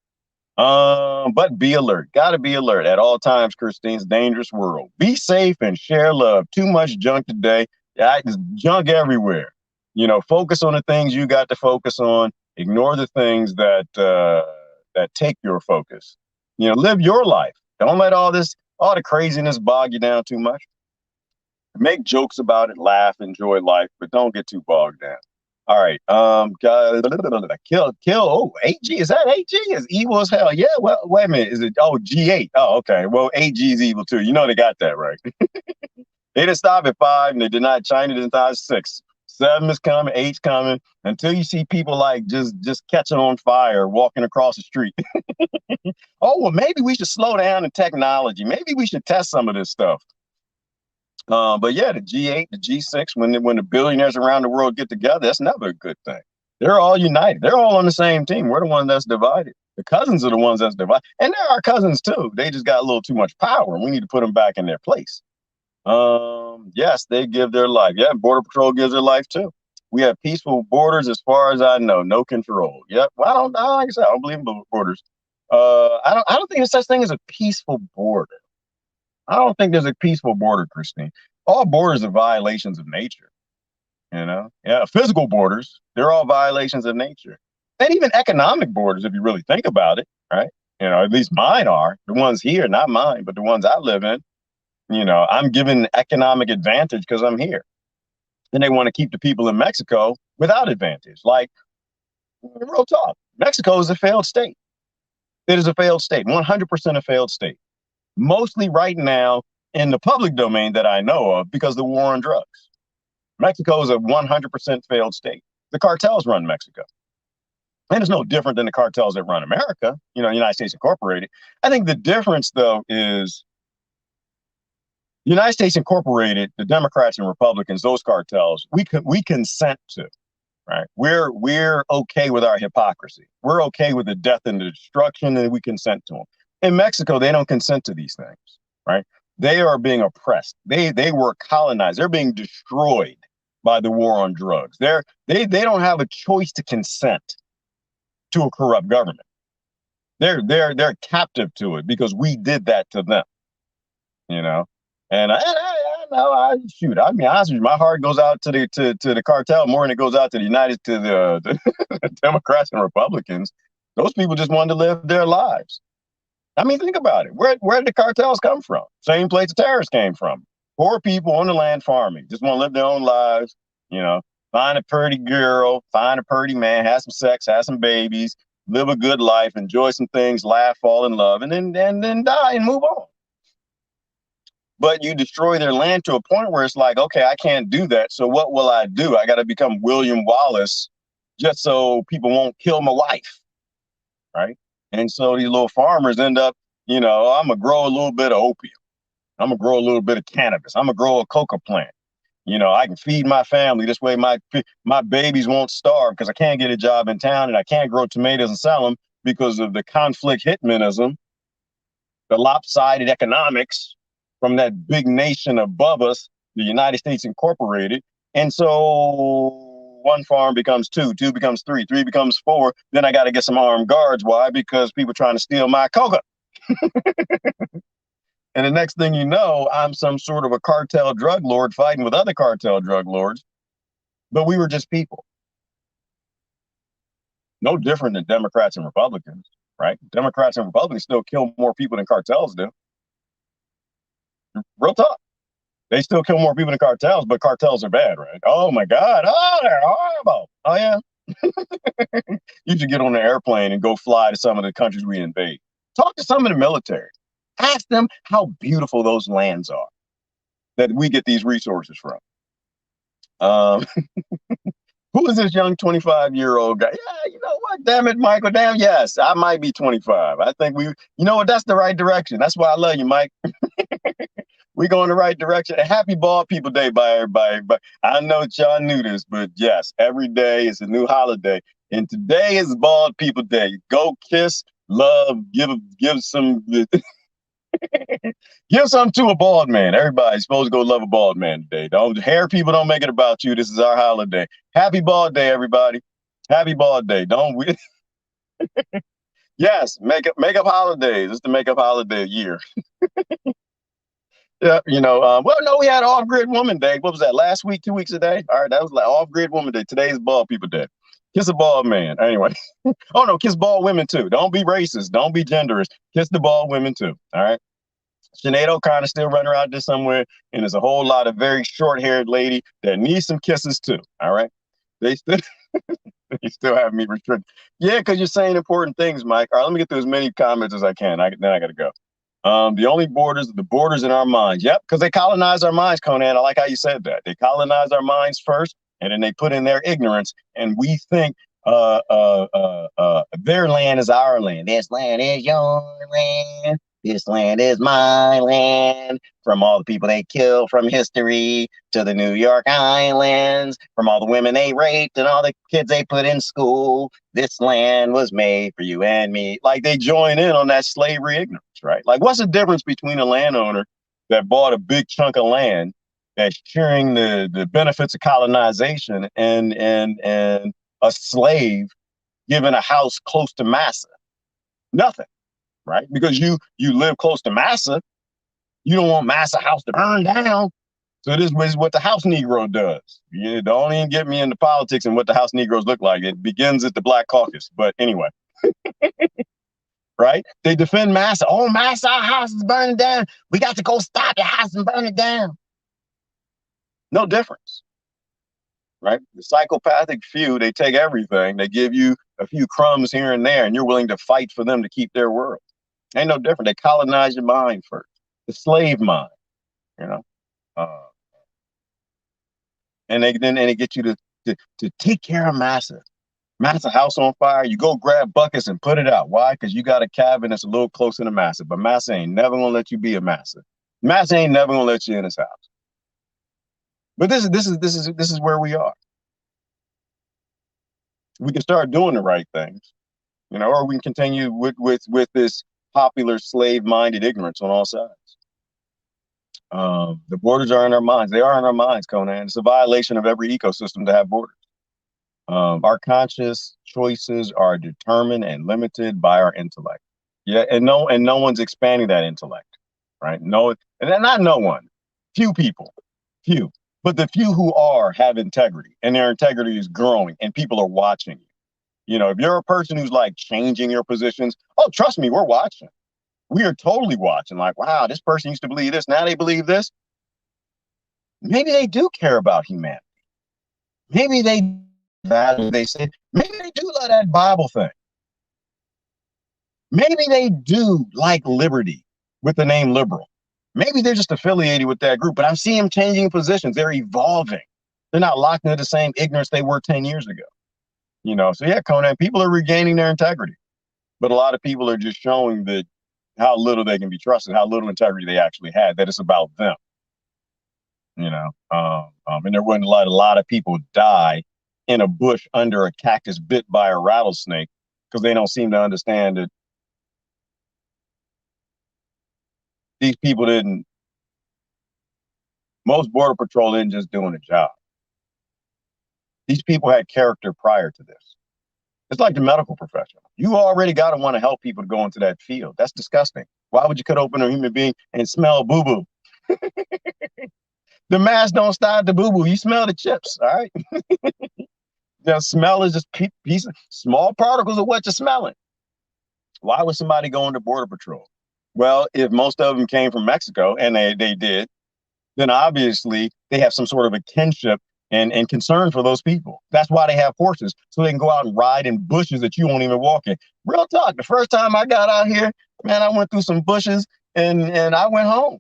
But be alert. Gotta be alert at all times, Christine's dangerous world. Be safe and share love. Too much junk today. There's junk everywhere. Focus on the things you got to focus on. Ignore the things that take your focus. Live your life. Don't let all the craziness bog you down too much. Make jokes about it, laugh, enjoy life, but don't get too bogged down. All right. Kill. Oh, 8G. Is that 8G? Is evil as hell? Yeah. Well, wait a minute. Is it? Oh, G8. Oh, okay. Well, 8G is evil too. They got that right. They didn't stop at 5, and they did not. China didn't stop at 6. 7 is coming. 8's coming. Until you see people like just catching on fire, walking across the street. Oh, well, maybe we should slow down in technology. Maybe we should test some of this stuff. But yeah, the G8, the G6, when the billionaires around the world get together, that's never a good thing. They're all united. They're all on the same team. We're the one that's divided. The cousins are the ones that's divided. And they're our cousins too. They just got a little too much power, and we need to put them back in their place. Yes, they give their life. Yeah, Border Patrol gives their life too. We have peaceful borders as far as I know. No control. Yep. Well, like I said, I don't believe in borders. I don't think there's such thing as a peaceful border. I don't think there's a peaceful border, Christine. All borders are violations of nature. Yeah, physical borders, they're all violations of nature. And even economic borders, if you really think about it, right? At least mine are. The ones here, not mine, but the ones I live in. I'm given economic advantage because I'm here. Then they want to keep the people in Mexico without advantage. Like, real talk, Mexico is a failed state. It is a failed state, 100% a failed state. Mostly right now in the public domain that I know of because of the war on drugs. Mexico is a 100% failed state. The cartels run Mexico. And it's no different than the cartels that run America, United States Incorporated. I think the difference, though, is the United States Incorporated, the Democrats and Republicans, those cartels, we consent to, right? We're okay with our hypocrisy. We're okay with the death and the destruction, and we consent to them. In Mexico, they don't consent to these things, right? They are being oppressed. They were colonized. They're being destroyed by the war on drugs. They don't have a choice to consent to a corrupt government. They're captive to it because we did that to them, And I know, shoot. I mean, honestly, my heart goes out to the cartel more than it goes out to the Democrats and Republicans. Those people just wanted to live their lives. I mean, think about it. Where did the cartels come from? Same place the terrorists came from. Poor people on the land farming, just want to live their own lives. Find a pretty girl, find a pretty man, have some sex, have some babies, live a good life, enjoy some things, laugh, fall in love, and then die and move on. But you destroy their land to a point where it's like, okay, I can't do that. So what will I do? I got to become William Wallace just so people won't kill my wife, right? And so these little farmers end up, I'm going to grow a little bit of opium. I'm going to grow a little bit of cannabis. I'm going to grow a coca plant. I can feed my family. This way my babies won't starve because I can't get a job in town and I can't grow tomatoes and sell them because of the conflict hitmanism, the lopsided economics from that big nation above us, the United States Incorporated. And so one farm becomes two becomes three becomes four. Then I got to get some armed guards. Why? Because people trying to steal my coca. And the next thing you know, I'm some sort of a cartel drug lord fighting with other cartel drug lords. But we were just people. No different than Democrats and Republicans, right? Democrats and Republicans still kill more people than cartels do. Real talk. They still kill more people than cartels, but cartels are bad, right? Oh my God. Oh, they're horrible. Oh yeah. You should get on an airplane and go fly to some of the countries we invade. Talk to some of the military. Ask them how beautiful those lands are that we get these resources from. Who is this young 25-year-old guy? Yeah, you know what? Damn it, Michael. Damn, yes, I might be 25. I think you know what? That's the right direction. That's why I love you, Mike. We go in the right direction. Happy Bald People Day by everybody. But I know that y'all knew this, but yes, every day is a new holiday. And today is Bald People Day. Go kiss, love, give some give something to a bald man. Everybody's supposed to go love a bald man today. Hair people don't make it about you. This is our holiday. Happy Bald Day, everybody. Happy Bald Day. Don't we? Yes, make up holidays. It's the makeup holiday year. Yeah, well, no, we had Off-Grid Woman Day. What was that, last week, 2 weeks a day? All right, that was like Off-Grid Woman Day. Today's Bald People Day. Kiss a bald man. Anyway. Oh, no, kiss bald women, too. Don't be racist. Don't be genderist. Kiss the bald women, too. All right? Sinead O'Connor still running around there somewhere, and there's a whole lot of very short-haired lady that needs some kisses, too. All right? They still have me restricted. Yeah, because you're saying important things, Mike. All right, let me get through as many comments as I can. Then I got to go. The only borders, the borders in our minds. Yep, because they colonize our minds, Conan. I like how you said that. They colonize our minds first, and then they put in their ignorance, and we think their land is our land. This land is your land. This land is my land. From all the people they killed from history to the New York Islands, from all the women they raped and all the kids they put in school, this land was made for you and me. Like they join in on that slavery ignorance, right? Like what's the difference between a landowner that bought a big chunk of land that's sharing the benefits of colonization and a slave given a house close to Massa? Nothing. Right? Because you live close to Massa, you don't want Massa house to burn down. So this is what the House Negro does. You don't even get me into politics and what the House Negroes look like. It begins at the Black Caucus. But anyway, right? They defend Massa. Oh, Massa, our house is burning down. We got to go stop your house and burn it down. No difference. Right? The psychopathic few, they take everything. They give you a few crumbs here and there, and you're willing to fight for them to keep their world. Ain't no different. They colonize your mind first. The slave mind, you know. and they get you to take care of Massa. Massa house on fire. You go grab buckets and put it out. Why? Because you got a cabin that's a little closer to Massa, but Massa ain't never gonna let you be a Massa. Massa ain't never gonna let you in his house. But this is where we are. We can start doing the right things, or we can continue with this popular slave-minded ignorance on all sides. The borders are in our minds. They are in our minds, Conan. It's a violation of every ecosystem to have borders. Our conscious choices are determined and limited by our intellect. Yeah, and no one's expanding that intellect, right? No, and not no one, few people, few. But the few who are have integrity, and their integrity is growing, and people are watching you. If you're a person who's like changing your positions, oh, trust me, we're watching. We are totally watching. Like, wow, this person used to believe this. Now they believe this. Maybe they do care about humanity. Maybe they value. They say maybe they do love that Bible thing. Maybe they do like liberty with the name liberal. Maybe they're just affiliated with that group. But I'm seeing them changing positions. They're evolving. They're not locked into the same ignorance they were 10 years ago. So yeah, Conan, people are regaining their integrity. But a lot of people are just showing that how little they can be trusted, how little integrity they actually had, that it's about them. And there wasn't a lot of people die in a bush under a cactus bit by a rattlesnake because they don't seem to understand that these people most Border Patrol isn't just doing a job. These people had character prior to this. It's like the medical profession. You already got to want to help people to go into that field. That's disgusting. Why would you cut open a human being and smell boo-boo? The mask don't stop the boo-boo. You smell the chips, all right? The smell is just small particles of what you're smelling. Why would somebody go into Border Patrol? Well, if most of them came from Mexico, and they did, then obviously they have some sort of a kinship and concern for those people. That's why they have horses, so they can go out and ride in bushes that you won't even walk in. Real talk, the first time I got out here, man, I went through some bushes and I went home.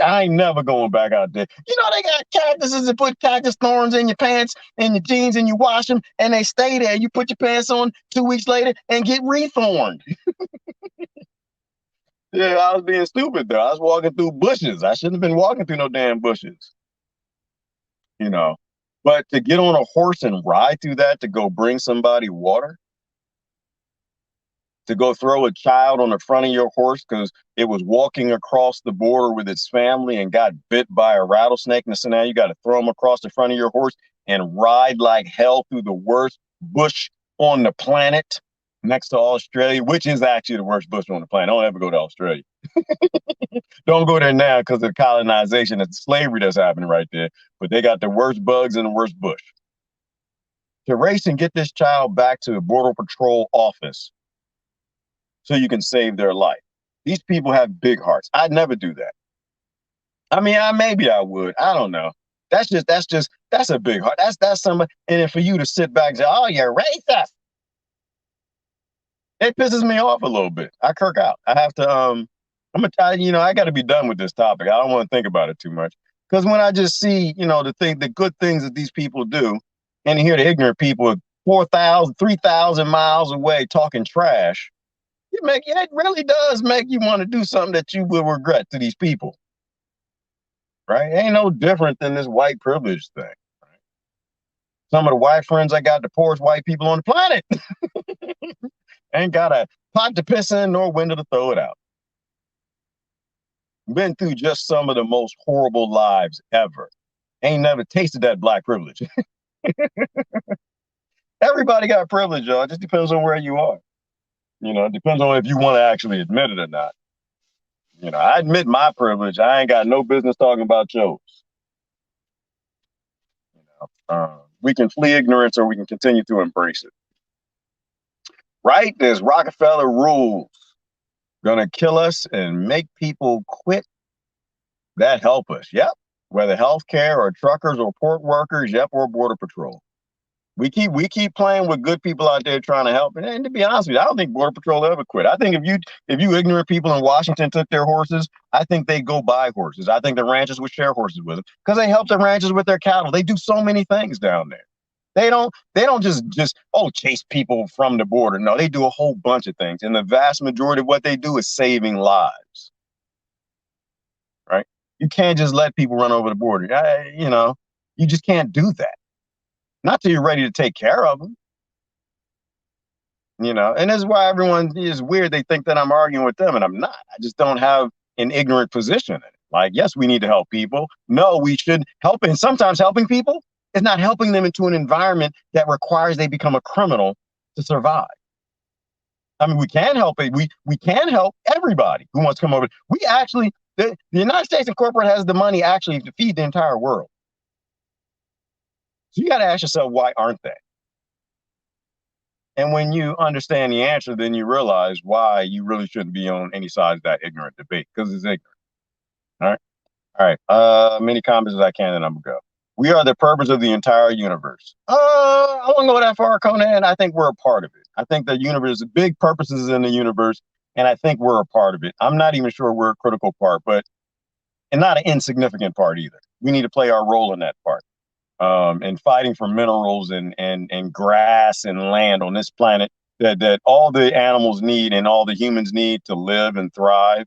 I ain't never going back out there. They got cactuses that put cactus thorns in your pants and your jeans, and you wash them and they stay there. You put your pants on 2 weeks later and get rethorned. Yeah, I was being stupid though. I was walking through bushes. I shouldn't have been walking through no damn bushes. But to get on a horse and ride through that, to go bring somebody water, to go throw a child on the front of your horse because it was walking across the border with its family and got bit by a rattlesnake. And so now you got to throw them across the front of your horse and ride like hell through the worst bush on the planet next to Australia, which is actually the worst bush on the planet. Don't ever go to Australia. Don't go there now because of the colonization and slavery that's happening right there. But they got the worst bugs and the worst bush. To race and get this child back to the Border Patrol office so you can save their life. These people have big hearts. I'd never do that. I mean, maybe I would. I don't know. That's a big heart. That's somebody. And then for you to sit back and say, "Oh, you're racist," it pisses me off a little bit. I kirk out. I have to. I'm gonna tell I got to be done with this topic. I don't want to think about it too much because when I just see, the good things that these people do, and hear the ignorant people 4,000, 3,000 miles away talking trash. It really does make you want to do something that you will regret to these people, right? It ain't no different than this white privilege thing. Right? Some of the white friends I got, the poorest white people on the planet, ain't got a pot to piss in nor window to throw it out. Been through just some of the most horrible lives ever. Ain't never tasted that black privilege. Everybody got privilege, y'all. It just depends on where you are. It depends on if you want to actually admit it or not. I admit my privilege. I ain't got no business talking about yours. We can flee ignorance or we can continue to embrace it. Right? There's Rockefeller rules. Gonna kill us and make people quit that help us. Yep. Whether healthcare or truckers or port workers, yep, or Border Patrol. We keep playing with good people out there trying to help. And to be honest with you, I don't think Border Patrol ever quit. I think if you ignorant people in Washington took their horses, I think they go buy horses. I think the ranchers would share horses with them because they help the ranchers with their cattle. They do so many things down there. They don't just chase people from the border. No, they do a whole bunch of things. And the vast majority of what they do is saving lives. Right? You can't just let people run over the border. You just can't do that. Not till you're ready to take care of them. And this is why everyone is weird. They think that I'm arguing with them, and I'm not. I just don't have an ignorant position in it. Like, yes, we need to help people. No, we should help. And sometimes helping people is not helping them into an environment that requires they become a criminal to survive. I mean, we can help it. We can help everybody who wants to come over. We actually, the United States and corporate has the money actually to feed the entire world. So you got to ask yourself, why aren't they? And when you understand the answer, then you realize why you really shouldn't be on any side of that ignorant debate, because it's ignorant. All right. All right. Many comments as I can, and I'm gonna go. We are the purpose of the entire universe. I won't go that far, Conan. I think we're a part of it. I think the universe, big purposes in the universe, and I think we're a part of it. I'm not even sure we're a critical part, and not an insignificant part either. We need to play our role in that part. And fighting for minerals and grass and land on this planet that all the animals need and all the humans need to live and thrive.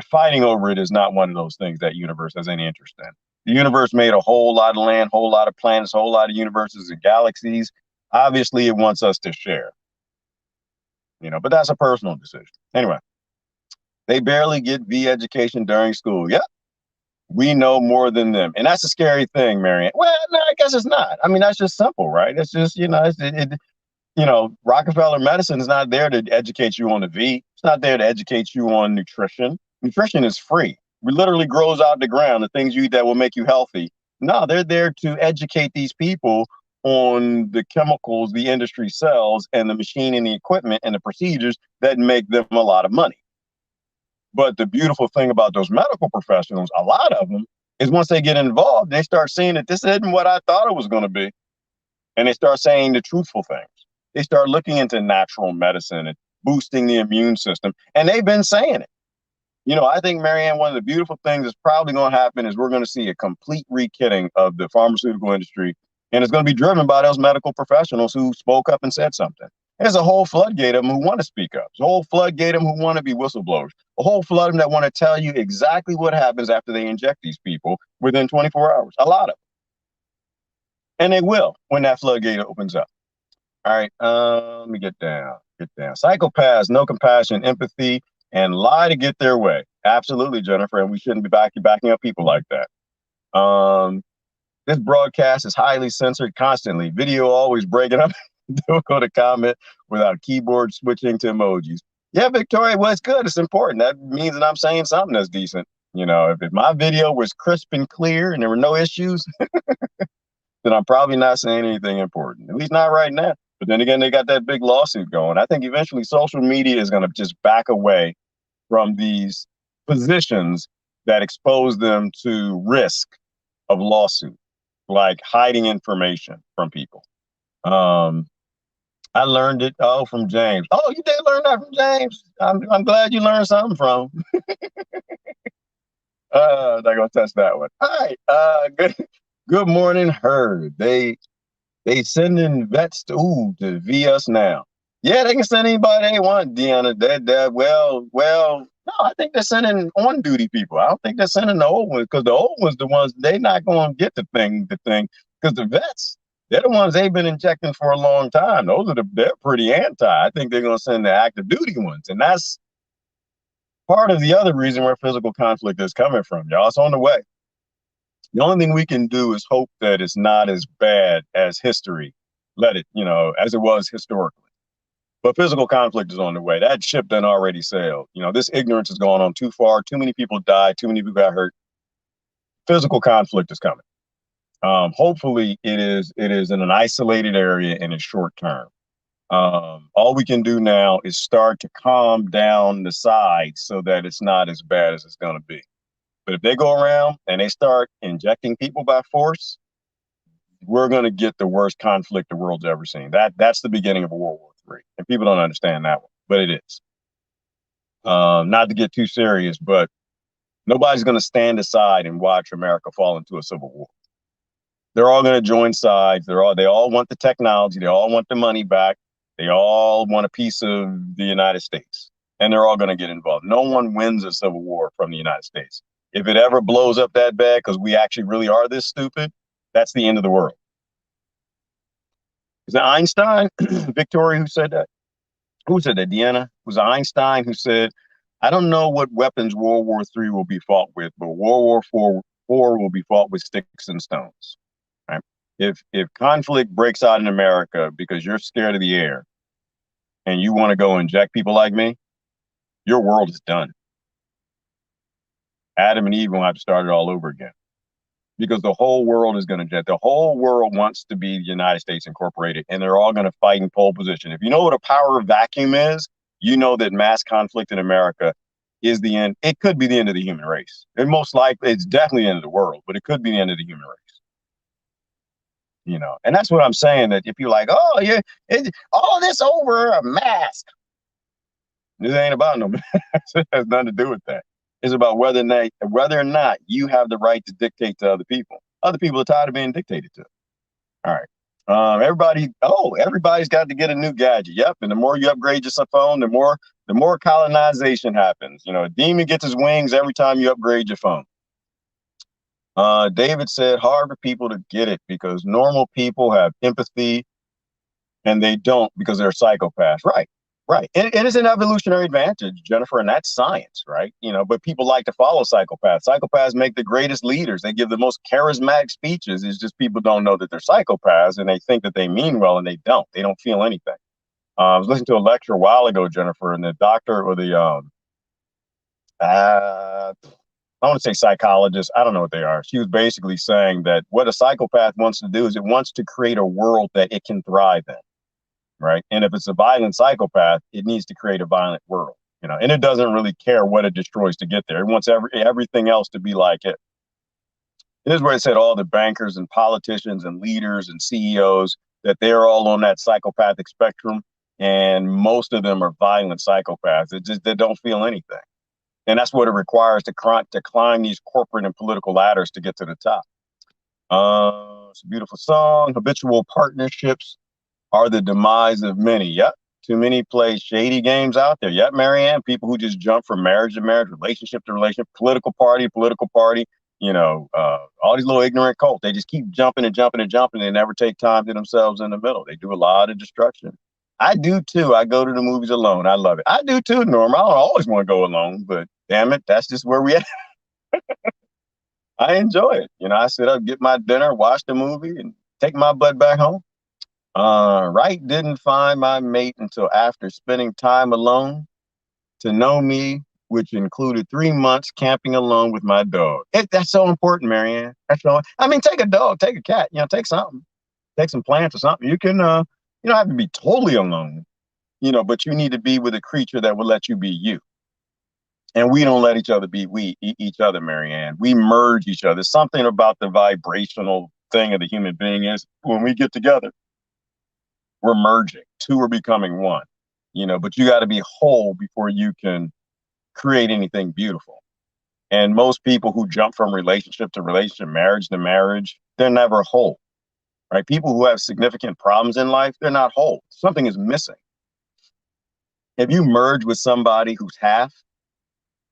Fighting over it is not one of those things that universe has any interest in. The universe made a whole lot of land, whole lot of planets, whole lot of universes and galaxies. Obviously, it wants us to share. But that's a personal decision. Anyway, they barely get V education during school. Yep. We know more than them. And that's a scary thing, Marianne. Well, no, I guess it's not. I mean, that's just simple, right? It's just, Rockefeller medicine is not there to educate you on the V. It's not there to educate you on nutrition. Nutrition is free. It literally grows out the ground, the things you eat that will make you healthy. No, they're there to educate these people on the chemicals the industry sells and the machine and the equipment and the procedures that make them a lot of money. But the beautiful thing about those medical professionals, a lot of them, is once they get involved, they start seeing that this isn't what I thought it was going to be. And they start saying the truthful things. They start looking into natural medicine and boosting the immune system. And they've been saying it. I think, Marianne, one of the beautiful things that's probably going to happen is we're going to see a complete re-kitting of the pharmaceutical industry. And it's going to be driven by those medical professionals who spoke up and said something. There's a whole floodgate of them who want to speak up. There's a whole floodgate of them who want to be whistleblowers. A whole flood of them that want to tell you exactly what happens after they inject these people within 24 hours. A lot of them. And they will when that floodgate opens up. All right, let me get down. Psychopaths, no compassion, empathy, and lie to get their way. Absolutely, Jennifer, and we shouldn't be backing up people like that. This broadcast is highly censored constantly. Video always breaking up. Difficult to comment without keyboard switching to emojis. Yeah, Victoria, well, it's good. It's important. That means that I'm saying something that's decent. If my video was crisp and clear and there were no issues, then I'm probably not saying anything important. At least not right now. But then again, they got that big lawsuit going. I think eventually social media is going to just back away from these positions that expose them to risk of lawsuit, like hiding information from people. I learned it from James. Oh, you did learn that from James. I'm glad you learned something from. Not gonna touch that one. All right. Good morning, Herd. They sending vets to V us now. Yeah, they can send anybody they want, Deanna. No, I think they're sending on duty people. I don't think they're sending the old ones, because the old ones, the ones they're not gonna get the thing, because the vets, they're the ones they've been injecting for a long time. They're pretty anti. I think they're going to send the active duty ones. And that's part of the other reason where physical conflict is coming from, y'all. It's on the way. The only thing we can do is hope that it's not as bad as history as it was historically. But physical conflict is on the way. That ship done already sailed. This ignorance has gone on too far. Too many people died. Too many people got hurt. Physical conflict is coming. Hopefully it is in an isolated area and it's short term. All we can do now is start to calm down the sides so that it's not as bad as it's going to be. But if they go around and they start injecting people by force, we're going to get the worst conflict the world's ever seen. That's the beginning of a World War III, and people don't understand that one, but it is. Not to get too serious, but nobody's going to stand aside and watch America fall into a civil war. They're all going to join sides. They all want the technology. They all want the money back. They all want a piece of the United States, and they're all going to get involved. No one wins a civil war from the United States. If it ever blows up that bad because we actually really are this stupid, that's the end of the world. Is it Einstein, Victoria, who said that? Who said that? Deanna? It was Einstein who said, I don't know what weapons World War III will be fought with, but World War IV will be fought with sticks and stones. Right? If conflict breaks out in America because you're scared of the air and you want to go inject people like me, your world is done. Adam and Eve will have to start it all over again because the whole world is going to jet. The whole world wants to be the United States Incorporated, and they're all going to fight in pole position. If you know what a power vacuum is, you know that mass conflict in America is the end. It could be the end of the human race. And most likely, it's definitely the end of the world, but it could be the end of the human race. You know, and that's what I'm saying. That if you're like, oh yeah, all this over a mask, this ain't about no mask. It has nothing to do with that. It's about whether or not you have the right to dictate to other people. Other people are tired of being dictated to. All right. Everybody's got to get a new gadget. Yep. And the more you upgrade your phone, the more colonization happens. You know, a demon gets his wings every time you upgrade your phone. David said, hard for people to get it because normal people have empathy and they don't because they're psychopaths. Right. Right. And it is an evolutionary advantage, Jennifer, and that's science, right? You know, but people like to follow psychopaths. Psychopaths make the greatest leaders. They give the most charismatic speeches. It's just people don't know that they're psychopaths and they think that they mean well and they don't. They don't feel anything. I was listening to a lecture a while ago, Jennifer, and the doctor or the I want to say psychologist. I don't know what they are. She was basically saying that what a psychopath wants to do is it wants to create a world that it can thrive in. Right. And if it's a violent psychopath, it needs to create a violent world, you know, and it doesn't really care what it destroys to get there. It wants everything else to be like it. This is where it said all the bankers and politicians and leaders and CEOs that they're all on that psychopathic spectrum. And most of them are violent psychopaths. It just they don't feel anything. And that's what it requires to climb these corporate and political ladders to get to the top. It's a beautiful song. Habitual partnerships are the demise of many. Yep. Too many play shady games out there. Yep, Marianne. People who just jump from marriage to marriage, relationship to relationship, political party, you know, all these little ignorant cults. They just keep jumping and jumping and jumping. They never take time to themselves in the middle. They do a lot of destruction. I do too. I go to the movies alone. I love it. I do too, Norm. I don't always want to go alone, but damn it, that's just where we at. I enjoy it. You know, I sit up, get my dinner, watch the movie, and take my butt back home. Wright didn't find my mate until after spending time alone. To know me, which included 3 months camping alone with my dog. That's so important, Marianne. That's so. I mean, take a dog, take a cat. You know, take something, take some plants or something. You can, you don't have to be totally alone. You know, but you need to be with a creature that will let you be you. And we don't let each other be each other, Marianne. We merge each other. Something about the vibrational thing of the human being is when we get together, we're merging. Two are becoming one, you know, but you got to be whole before you can create anything beautiful. And most people who jump from relationship to relationship, marriage to marriage, they're never whole, right? People who have significant problems in life, they're not whole. Something is missing. If you merge with somebody who's half,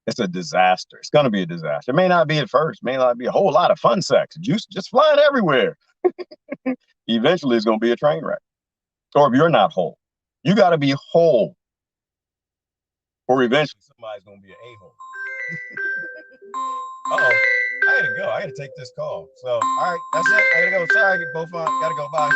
it's a disaster. It's going to be a disaster. It may not be at first, may not be a whole lot of fun sex, juice just flying everywhere. Eventually, it's going to be a train wreck. Or if you're not whole, you got to be whole, or eventually somebody's going to be an a-hole. Uh-oh, I got to go. I got to take this call. So, all right, that's it. I got to go. Sorry, both got to go. Bye.